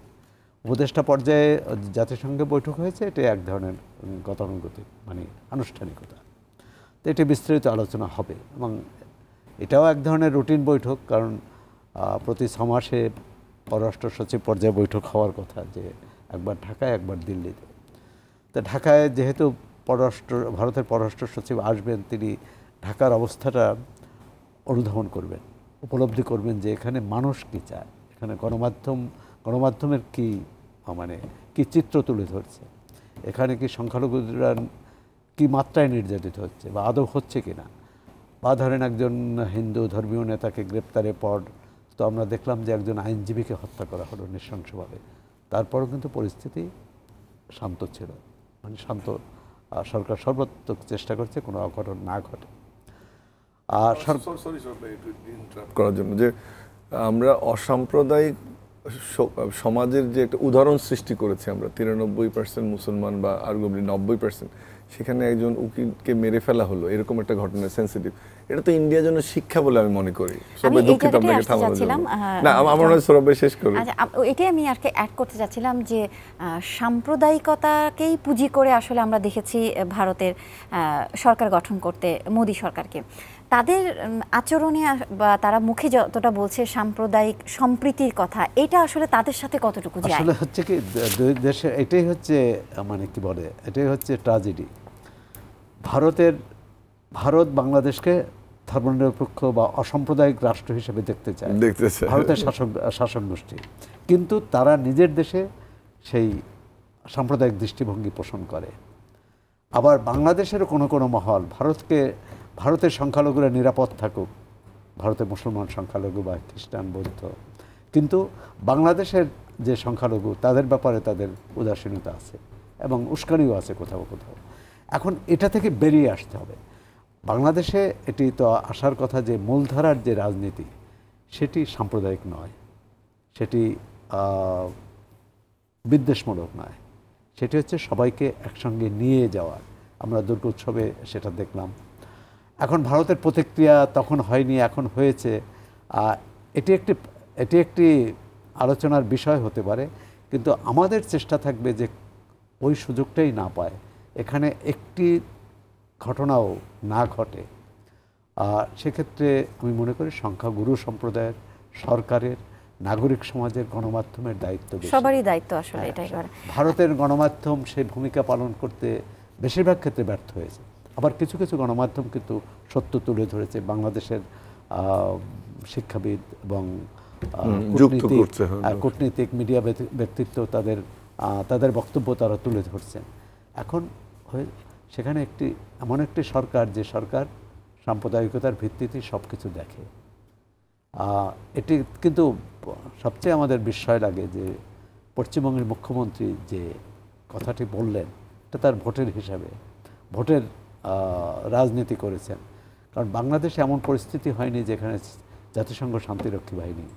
উপদেষ্টা পর্যায়ে জাতিসংঘে বৈঠক হয়েছে, এটা এক ধরনের গতানুগতিক মানে আনুষ্ঠানিকতা। তো এটি বিস্তারিত আলোচনা হবে, এবং এটাও এক ধরনের রুটিন বৈঠক, কারণ প্রতি 6 মাসে পররাষ্ট্র সচিব পর্যায়ে বৈঠক হওয়ার কথা, যে একবার ঢাকায় একবার দিল্লিতে। তো ঢাকায় যেহেতু ভারতের পররাষ্ট্র সচিব আসবেন, তিনি ঢাকার অবস্থাটা অনুধাবন করবেন, উপলব্ধি করবেন যে এখানে মানুষ কী চায়, এখানে গণমাধ্যমের কী মানে কী চিত্র তুলে ধরছে, এখানে কি সংখ্যালঘুরা কী মাত্রায় নির্যাতিত হচ্ছে বা আদৌ হচ্ছে কি না। বা ধরেন একজন হিন্দু ধর্মীয় নেতাকে গ্রেপ্তারের পর তো আমরা দেখলাম যে একজন আইনজীবীকে হত্যা করা হলো নৃশংসভাবে, তারপরও কিন্তু পরিস্থিতি শান্ত ছিল, মানে শান্ত। সরকার সর্বাত্মক চেষ্টা করছে কোনো অঘটন না ঘটে। আর
করার জন্য যে আমরা অসাম্প্রদায়িক সমাজের যে একটা উদাহরণ সৃষ্টি করেছি আমরা, 93% মুসলমান বা আর্গুমেন্টলি 90%, সেখানে একজন উকিলকে মেরে ফেলা হলো, এরকম একটা ঘটনা সেন্সিটিভ। এটা তো ইন্ডিয়ার জন্য শিক্ষা বলে আমি মনে করি। সবাই দুঃখিত আপনাকে থামানোর জন্য। না, আমার মনে হয় সৌরভ ভাই শেষ করুন।
আচ্ছা, এটাই আমি আর কি অ্যাড করতে যাচ্ছিলাম যে সাম্প্রদায়িকতাকেই পুঁজি করে আসলে আমরা দেখেছি ভারতের সরকার গঠন করতে মোদী সরকারকে। তাদের আচরণে বা তারা মুখে যতটা বলছে সাম্প্রদায়িক সম্প্রীতির কথা, এটা আসলে তাদের সাথে কতটুকু যায়?
আসলে হচ্ছে কি, দুই দেশে এটাই হচ্ছে মানে কি বলে, এটাই হচ্ছে ট্র্যাজেডি। ভারত বাংলাদেশকে ধর্মনিরপেক্ষ বা অসাম্প্রদায়িক রাষ্ট্র হিসেবে দেখতে চায় ভারতের শাসক গোষ্ঠী, কিন্তু তারা নিজের দেশে সেই সাম্প্রদায়িক দৃষ্টিভঙ্গি পোষণ করে। আবার বাংলাদেশের কোনো মহল ভারতকে ভারতের সংখ্যালঘুরা নিরাপদ থাকুক, ভারতের মুসলমান সংখ্যালঘু বা খ্রিস্টান বৌদ্ধ, কিন্তু বাংলাদেশের যে সংখ্যালঘু তাদের ব্যাপারে তাদের উদাসীনতা আছে এবং উস্কানিও আছে কোথাও কোথাও। এখন এটা থেকে বেরিয়ে আসতে হবে। বাংলাদেশে এটি তো আসার কথা যে মূলধারার যে রাজনীতি সেটি সাম্প্রদায়িক নয়, সেটি বিদ্বেষমূলক নয়, সেটি হচ্ছে সবাইকে একসঙ্গে নিয়ে যাওয়ার। আমরা দুর্গোৎসবে সেটা দেখলাম। এখন ভারতের প্রতিক্রিয়া তখন হয়নি, এখন হয়েছে। এটি একটি আলোচনার বিষয় হতে পারে, কিন্তু আমাদের চেষ্টা থাকবে যে ওই সুযোগটাই না পায়, এখানে একটি ঘটনাও না ঘটে। সেক্ষেত্রে আমি মনে করি সংখ্যাগুরু সম্প্রদায়ের, সরকারের, নাগরিক সমাজের, গণমাধ্যমের দায়িত্ব বেশি।
সবারই দায়িত্ব আসলে এটাই করে।
ভারতের গণমাধ্যম সেই ভূমিকা পালন করতে বেশিরভাগ ক্ষেত্রে ব্যর্থ হয়েছে। আবার কিছু কিছু গণমাধ্যম কিন্তু সত্য তুলে ধরেছে। বাংলাদেশের শিক্ষাবিদ এবং কূটনীতিক, মিডিয়া ব্যক্তিত্ব তাদের বক্তব্য তারা তুলে ধরছেন। এখন সেখানে এমন একটি সরকার, যে সরকার সাম্প্রদায়িকতার ভিত্তিতে সব কিছু দেখে। এটি কিন্তু সবচেয়ে আমাদের বিস্ময় লাগে যে পশ্চিমবঙ্গের মুখ্যমন্ত্রী যে কথাটি বললেন, এটা তার ভোটের হিসাবে, ভোটের রাজনীতি করেছেন। কারণ বাংলাদেশে এমন পরিস্থিতি হয়নি যেখানে জাতিসংঘ শান্তিরক্ষী বাহিনী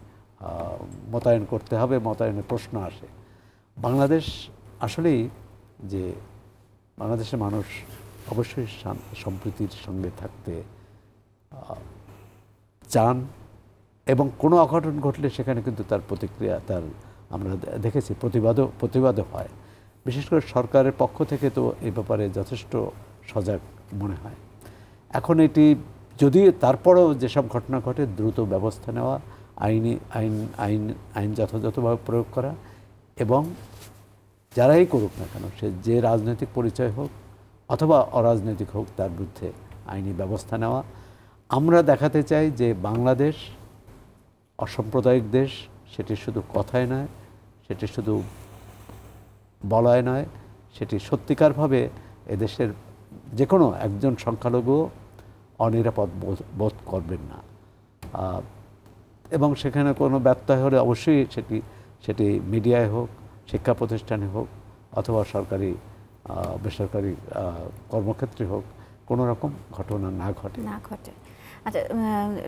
মোতায়েন করতে হবে, মোতায়েনের প্রশ্ন আসে। বাংলাদেশ আসলেই যে বাংলাদেশের মানুষ অবশ্যই সম্প্রীতির সঙ্গে থাকতে চান, এবং কোনো অঘটন ঘটলে সেখানে কিন্তু তার প্রতিক্রিয়া, আমরা দেখেছি প্রতিবাদও হয়। বিশেষ করে সরকারের পক্ষ থেকে তো এই ব্যাপারে যথেষ্ট সজাগ মনে হয়। এখন এটি যদি তারপরেও যেসব ঘটনা ঘটে দ্রুত ব্যবস্থা নেওয়া, আইন যথাযথভাবে প্রয়োগ করা, এবং যারাই করুক না কেন, সে যে রাজনৈতিক পরিচয় হোক অথবা অরাজনৈতিক হোক, তার বিরুদ্ধে আইনি ব্যবস্থা নেওয়া। আমরা দেখাতে চাই যে বাংলাদেশ অসাম্প্রদায়িক দেশ, সেটি শুধু কথায় নয়, সেটি শুধু বলায় নয়, সেটি সত্যিকারভাবে এদেশের যে কোনো একজন সংখ্যালঘু অনিরাপদ বোধ করবেন না। এবং সেখানে কোনো ব্যত্যয় হলে অবশ্যই সেটি মিডিয়ায় হোক, শিক্ষা প্রতিষ্ঠানে হোক, অথবা সরকারি বেসরকারি কর্মক্ষেত্রে হোক, কোনো রকম ঘটনা না ঘটে।
আচ্ছা,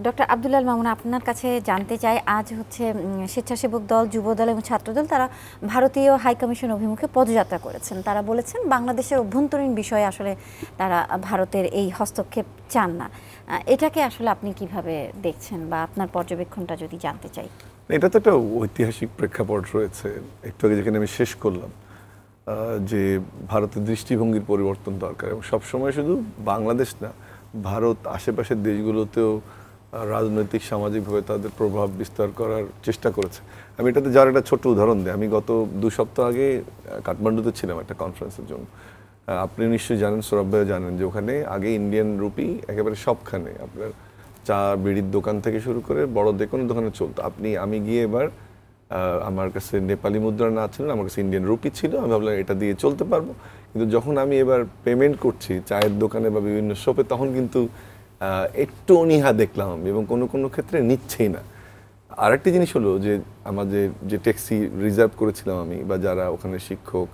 ডক্টর আব্দুল আল মামুন, আপনার কাছে জানতে চাই, আজ হচ্ছে স্বেচ্ছাসেবক দল, যুবদল এবং ছাত্রদল তারা ভারতীয় হাইকমিশন অভিমুখে পদযাত্রা করেছেন। তারা বলেছেন বাংলাদেশের অভ্যন্তরীণ বিষয়ে আসলে তারা ভারতের এই হস্তক্ষেপ চান না। এটাকে আসলে আপনি কিভাবে দেখছেন, বা আপনার পর্যবেক্ষণটা যদি জানতে চাই।
এটা তো একটা ঐতিহাসিক প্রেক্ষাপট রয়েছে, একটু আগে যেখানে আমি শেষ করলাম, যে ভারতের দৃষ্টিভঙ্গির পরিবর্তন দরকার। এবং সবসময় শুধু বাংলাদেশ না, ভারত আশেপাশের দেশগুলোতেও রাজনৈতিক সামাজিকভাবে তাদের প্রভাব বিস্তার করার চেষ্টা করেছে। আমি এটাতে যার একটা ছোট্ট উদাহরণ দিই। আমি গত 2 সপ্তাহ আগে কাঠমান্ডুতে ছিলাম একটা কনফারেন্সের জন্য। আপনি নিশ্চয়ই জানেন, সৌরভ ভাইও জানেন, যে ওখানে আগে ইন্ডিয়ান রুপি একেবারে সবখানে, আপনার চা বিড়ির দোকান থেকে শুরু করে বড় যে কোনো দোকানে চলতো। আমি গিয়ে এবার আমার কাছে নেপালি মুদ্রা না ছিল, আমার কাছে ইন্ডিয়ান রুপি ছিল, আমি ভাবলাম এটা দিয়ে চলতে পারবো। কিন্তু যখন আমি এবার পেমেন্ট করছি চায়ের দোকানে বা বিভিন্ন শপে, তখন কিন্তু একটু অনীহা দেখলাম আমি, এবং কোনো কোনো ক্ষেত্রে নিচ্ছেই না। আরেকটি জিনিস হলো যে আমাদের যে ট্যাক্সি রিজার্ভ করেছিলাম আমি, বা যারা ওখানে শিক্ষক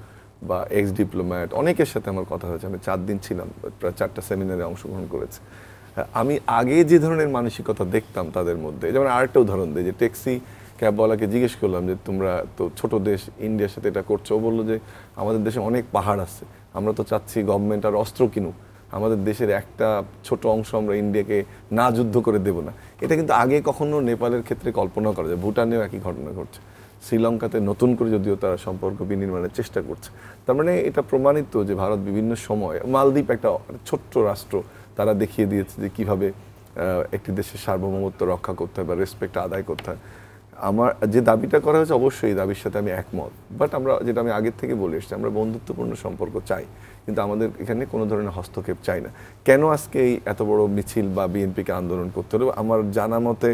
বা এক্স ডিপ্লোম্যাট, অনেকের সাথে আমার কথা হয়েছে। আমি 4 দিন ছিলাম, প্রায় 4টা সেমিনারে অংশগ্রহণ করেছি। আমি আগে যে ধরনের মানসিকতা দেখতাম তাদের মধ্যে, যেমন আরেকটা উদাহরণ দিই, যে ট্যাক্সি ক্যাবওয়ালাকে জিজ্ঞেস করলাম যে তোমরা তো ছোট দেশ, ইন্ডিয়ার সাথে এটা করছো। ও বললো যে আমাদের দেশে অনেক পাহাড় আছে, আমরা তো চাচ্ছি গভর্নমেন্ট আর অস্ত্র কিনুক, আমাদের দেশের একটা ছোট অংশ আমরা ইন্ডিয়াকে না যুদ্ধ করে দেব না। এটা কিন্তু আগে কখনো নেপালের ক্ষেত্রে কল্পনা করা যায়। ভুটানেও একই ঘটনা ঘটছে, শ্রীলঙ্কাতে নতুন করে যদিও তারা সম্পর্ক বিনির্মাণের চেষ্টা করছে। তার মানে এটা প্রমাণিত যে ভারত বিভিন্ন সময়, মালদ্বীপ একটা ছোট্ট রাষ্ট্র, তারা দেখিয়ে দিয়েছে যে কীভাবে একটি দেশের সার্বভৌমত্ব রক্ষা করতে হয় বা রেসপেক্ট আদায় করতে হয়। আমার যে দাবিটা করা হয়েছে, অবশ্যই এই দাবির সাথে আমি একমত। বাট আমরা, যেটা আমি আগের থেকে বলে এসেছি, আমরা বন্ধুত্বপূর্ণ সম্পর্ক চাই, কিন্তু আমাদের এখানে কোনো ধরনের হস্তক্ষেপ চাই না। কেন আজকে এই এত বড় মিছিল বা বিএনপিকে আন্দোলন করতে হলো? আমার জানা মতে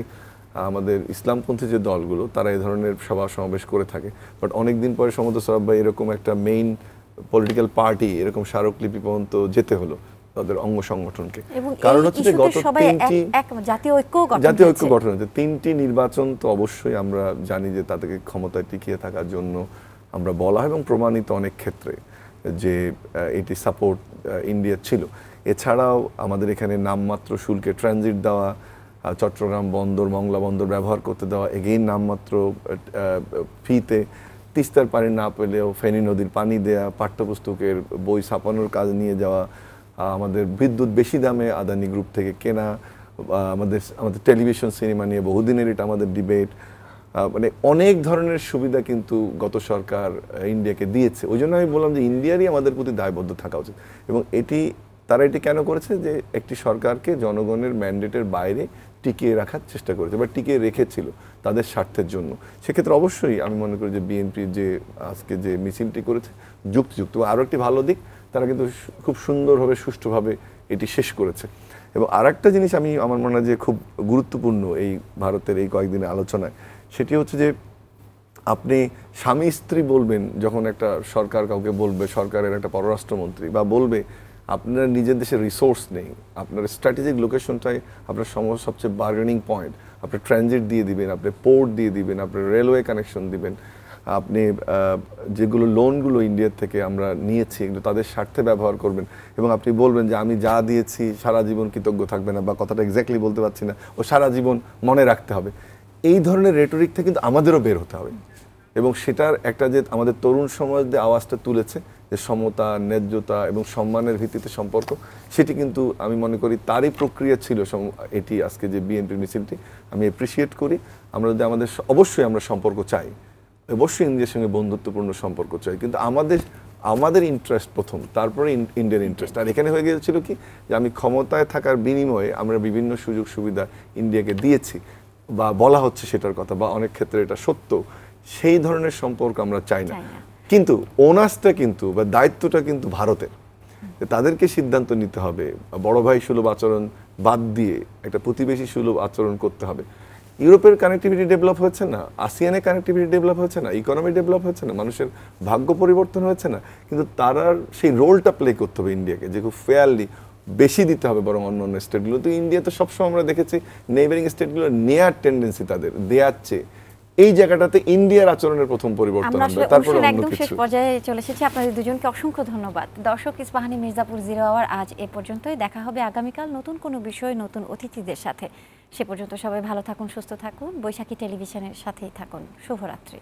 আমাদের ইসলামপন্থী যে দলগুলো, তারা এই ধরনের সভা সমাবেশ করে থাকে। বাট অনেক দিন পরে সমুদ্র সরব ভাই এরকম একটা মেইন পলিটিক্যাল পার্টি এরকম স্মারকলিপি পর্যন্ত যেতে হলো। তাদের অঙ্গ সংগঠনকে।
এবং
কারণ
এই
হচ্ছে যে
ইস্যুতে
গত
সবাই
তিনটি
এক জাতীয় ঐক্য
জাতীয় ঐক্য গঠন হয়েছে, 3টি নির্বাচন তো অবশ্যই আমরা জানি যে তাদেরকে ক্ষমতায় টিকিয়ে থাকার জন্য আমরা বলা হয় এবং প্রমাণিত অনেক ক্ষেত্রে যে এটি সাপোর্ট ইন্ডিয়া ছিল। এছাড়াও আমাদের এখানে নামমাত্র শুল্কে ট্রানজিট দেওয়া, চট্টগ্রাম বন্দর মংলা বন্দর ব্যবহার করতে দেওয়া, এগেইন নামমাত্র ফিতে তিস্তার পানি না পেলেও ফেনী নদীর পানি দেয়া, পাঠ্যপুস্তকের বই ছাপানোর কাজ নিয়ে যাওয়া, আমাদের বিদ্যুৎ বেশি দামে আদানি গ্রুপ থেকে কেনা, আমাদের টেলিভিশন সিনেমা নিয়ে বহুদিনের এটা আমাদের ডিবেট, মানে অনেক ধরনের সুবিধা কিন্তু গত সরকার ইন্ডিয়াকে দিয়েছে। ওই জন্য আমি বললাম যে ইন্ডিয়ারই আমাদের প্রতি দায়বদ্ধ থাকা উচিত। এবং তারা এটি কেন করেছে, যে একটি সরকারকে জনগণের ম্যান্ডেটের বাইরে টিকিয়ে রাখার চেষ্টা করেছে বা টিকিয়ে রেখেছিল তাদের স্বার্থের জন্য। সেক্ষেত্রে অবশ্যই আমি মনে করি যে বিএনপি যে আজকে যে মিছিলটি করেছে যুক্তিযুক্ত। আরও একটি ভালো দিক, তারা কিন্তু খুব সুন্দরভাবে সুষ্ঠুভাবে এটি শেষ করেছে। এবং আরেকটা জিনিস আমার মনে হয় যে খুব গুরুত্বপূর্ণ এই ভারতের এই কয়েকদিনের আলোচনায়, সেটি হচ্ছে যে আপনি স্বামী স্ত্রী বলবেন যখন একটা সরকার কাউকে বলবে, সরকারের একটা পররাষ্ট্রমন্ত্রী বা বলবে আপনার নিজের দেশের রিসোর্স নেই, আপনার স্ট্র্যাটেজিক লোকেশনটাই আপনার সবচেয়ে বার্গেনিং পয়েন্ট, আপনি ট্রানজিট দিয়ে দিবেন, আপনি পোর্ট দিয়ে দিবেন, আপনি রেলওয়ে কানেকশন দিবেন, আপনি যেগুলো লোনগুলো ইন্ডিয়ার থেকে আমরা নিয়েছি এগুলো তাদের স্বার্থে ব্যবহার করবেন, এবং আপনি বলবেন যে আমি যা দিয়েছি সারা জীবন কৃতজ্ঞ থাকবে না, বা কথাটা এক্স্যাক্টলি বলতে পারছি না, ও সারা জীবন মনে রাখতে হবে। এই ধরনের রেটরিক থেকে কিন্তু আমাদেরও বের হতে হবে। এবং সেটার একটা যে আমাদের তরুণ সমাজ যে আওয়াজটা তুলেছে যে সমতা, ন্যায্যতা এবং সম্মানের ভিত্তিতে সম্পর্ক, সেটি কিন্তু আমি মনে করি তারই প্রক্রিয়া ছিল এটি। আজকে যে বিএনপির মিছিলটি আমি অ্যাপ্রিসিয়েট করি। আমরা যদি অবশ্যই আমরা সম্পর্ক চাই, অবশ্যই ইন্ডিয়ার সঙ্গে বন্ধুত্বপূর্ণ সম্পর্ক চাই, কিন্তু আমাদের ইন্টারেস্ট প্রথম, তারপরে ইন্ডিয়ান ইন্টারেস্ট। আর এখানে হয়ে গিয়েছিল কি যে আমি ক্ষমতায় থাকার বিনিময়ে আমরা বিভিন্ন সুযোগ সুবিধা ইন্ডিয়াকে দিয়েছি বা বলা হচ্ছে সেটার কথা, বা অনেক ক্ষেত্রে এটা সত্য, সেই ধরনের সম্পর্ক আমরা চাই না। কিন্তু ওনাসটা কিন্তু বা দায়িত্বটা কিন্তু ভারতের, তাদেরকে সিদ্ধান্ত নিতে হবে। বড় ভাই সুলভ আচরণ বাদ দিয়ে একটা প্রতিবেশী সুলভ আচরণ করতে হবে। ইউরোপের কানেক্টিভিটি ডেভেলপ হয়েছে না, আসিয়ানের কানেক্টিভিটি ডেভেলপ হয়েছে না, ইকোনমি ডেভেলপ হয়েছে না, মানুষের ভাগ্য পরিবর্তন হয়েছে না, কিন্তু তারার সেই রোলটা প্লে করতে হবে ইন্ডিয়াকে, যে খুব ফেয়ারলি বেশি দিতে হবে বরং অন্য অন্য স্টেটগুলো। তো ইন্ডিয়া তো সবসময় আমরা দেখেছি নেইবারিং স্টেটগুলো নেয়ার টেন্ডেন্সি তাদের দেয়ার চেয়ে, এই জায়গাটাতে ইন্ডিয়ার আচরণের প্রথম পরিবর্তন হবে, তারপরে অন্য
একদম
কিছু।
শেষ পর্যায়ে চলে এসেছে। আপনাদের দুজনকে অসংখ্য ধন্যবাদ। দর্শক, ইস্পাহানি মির্জাপুর 0 আওয়ার আজ এ পর্যন্তই। দেখা হবে আগামীকাল নতুন কোনো বিষয়, নতুন অতিথিদের সাথে। সে পর্যন্ত সবাই ভালো থাকুন, সুস্থ থাকুন, বৈশাখী টেলিভিশনের সাথেই থাকুন। শুভরাত্রি।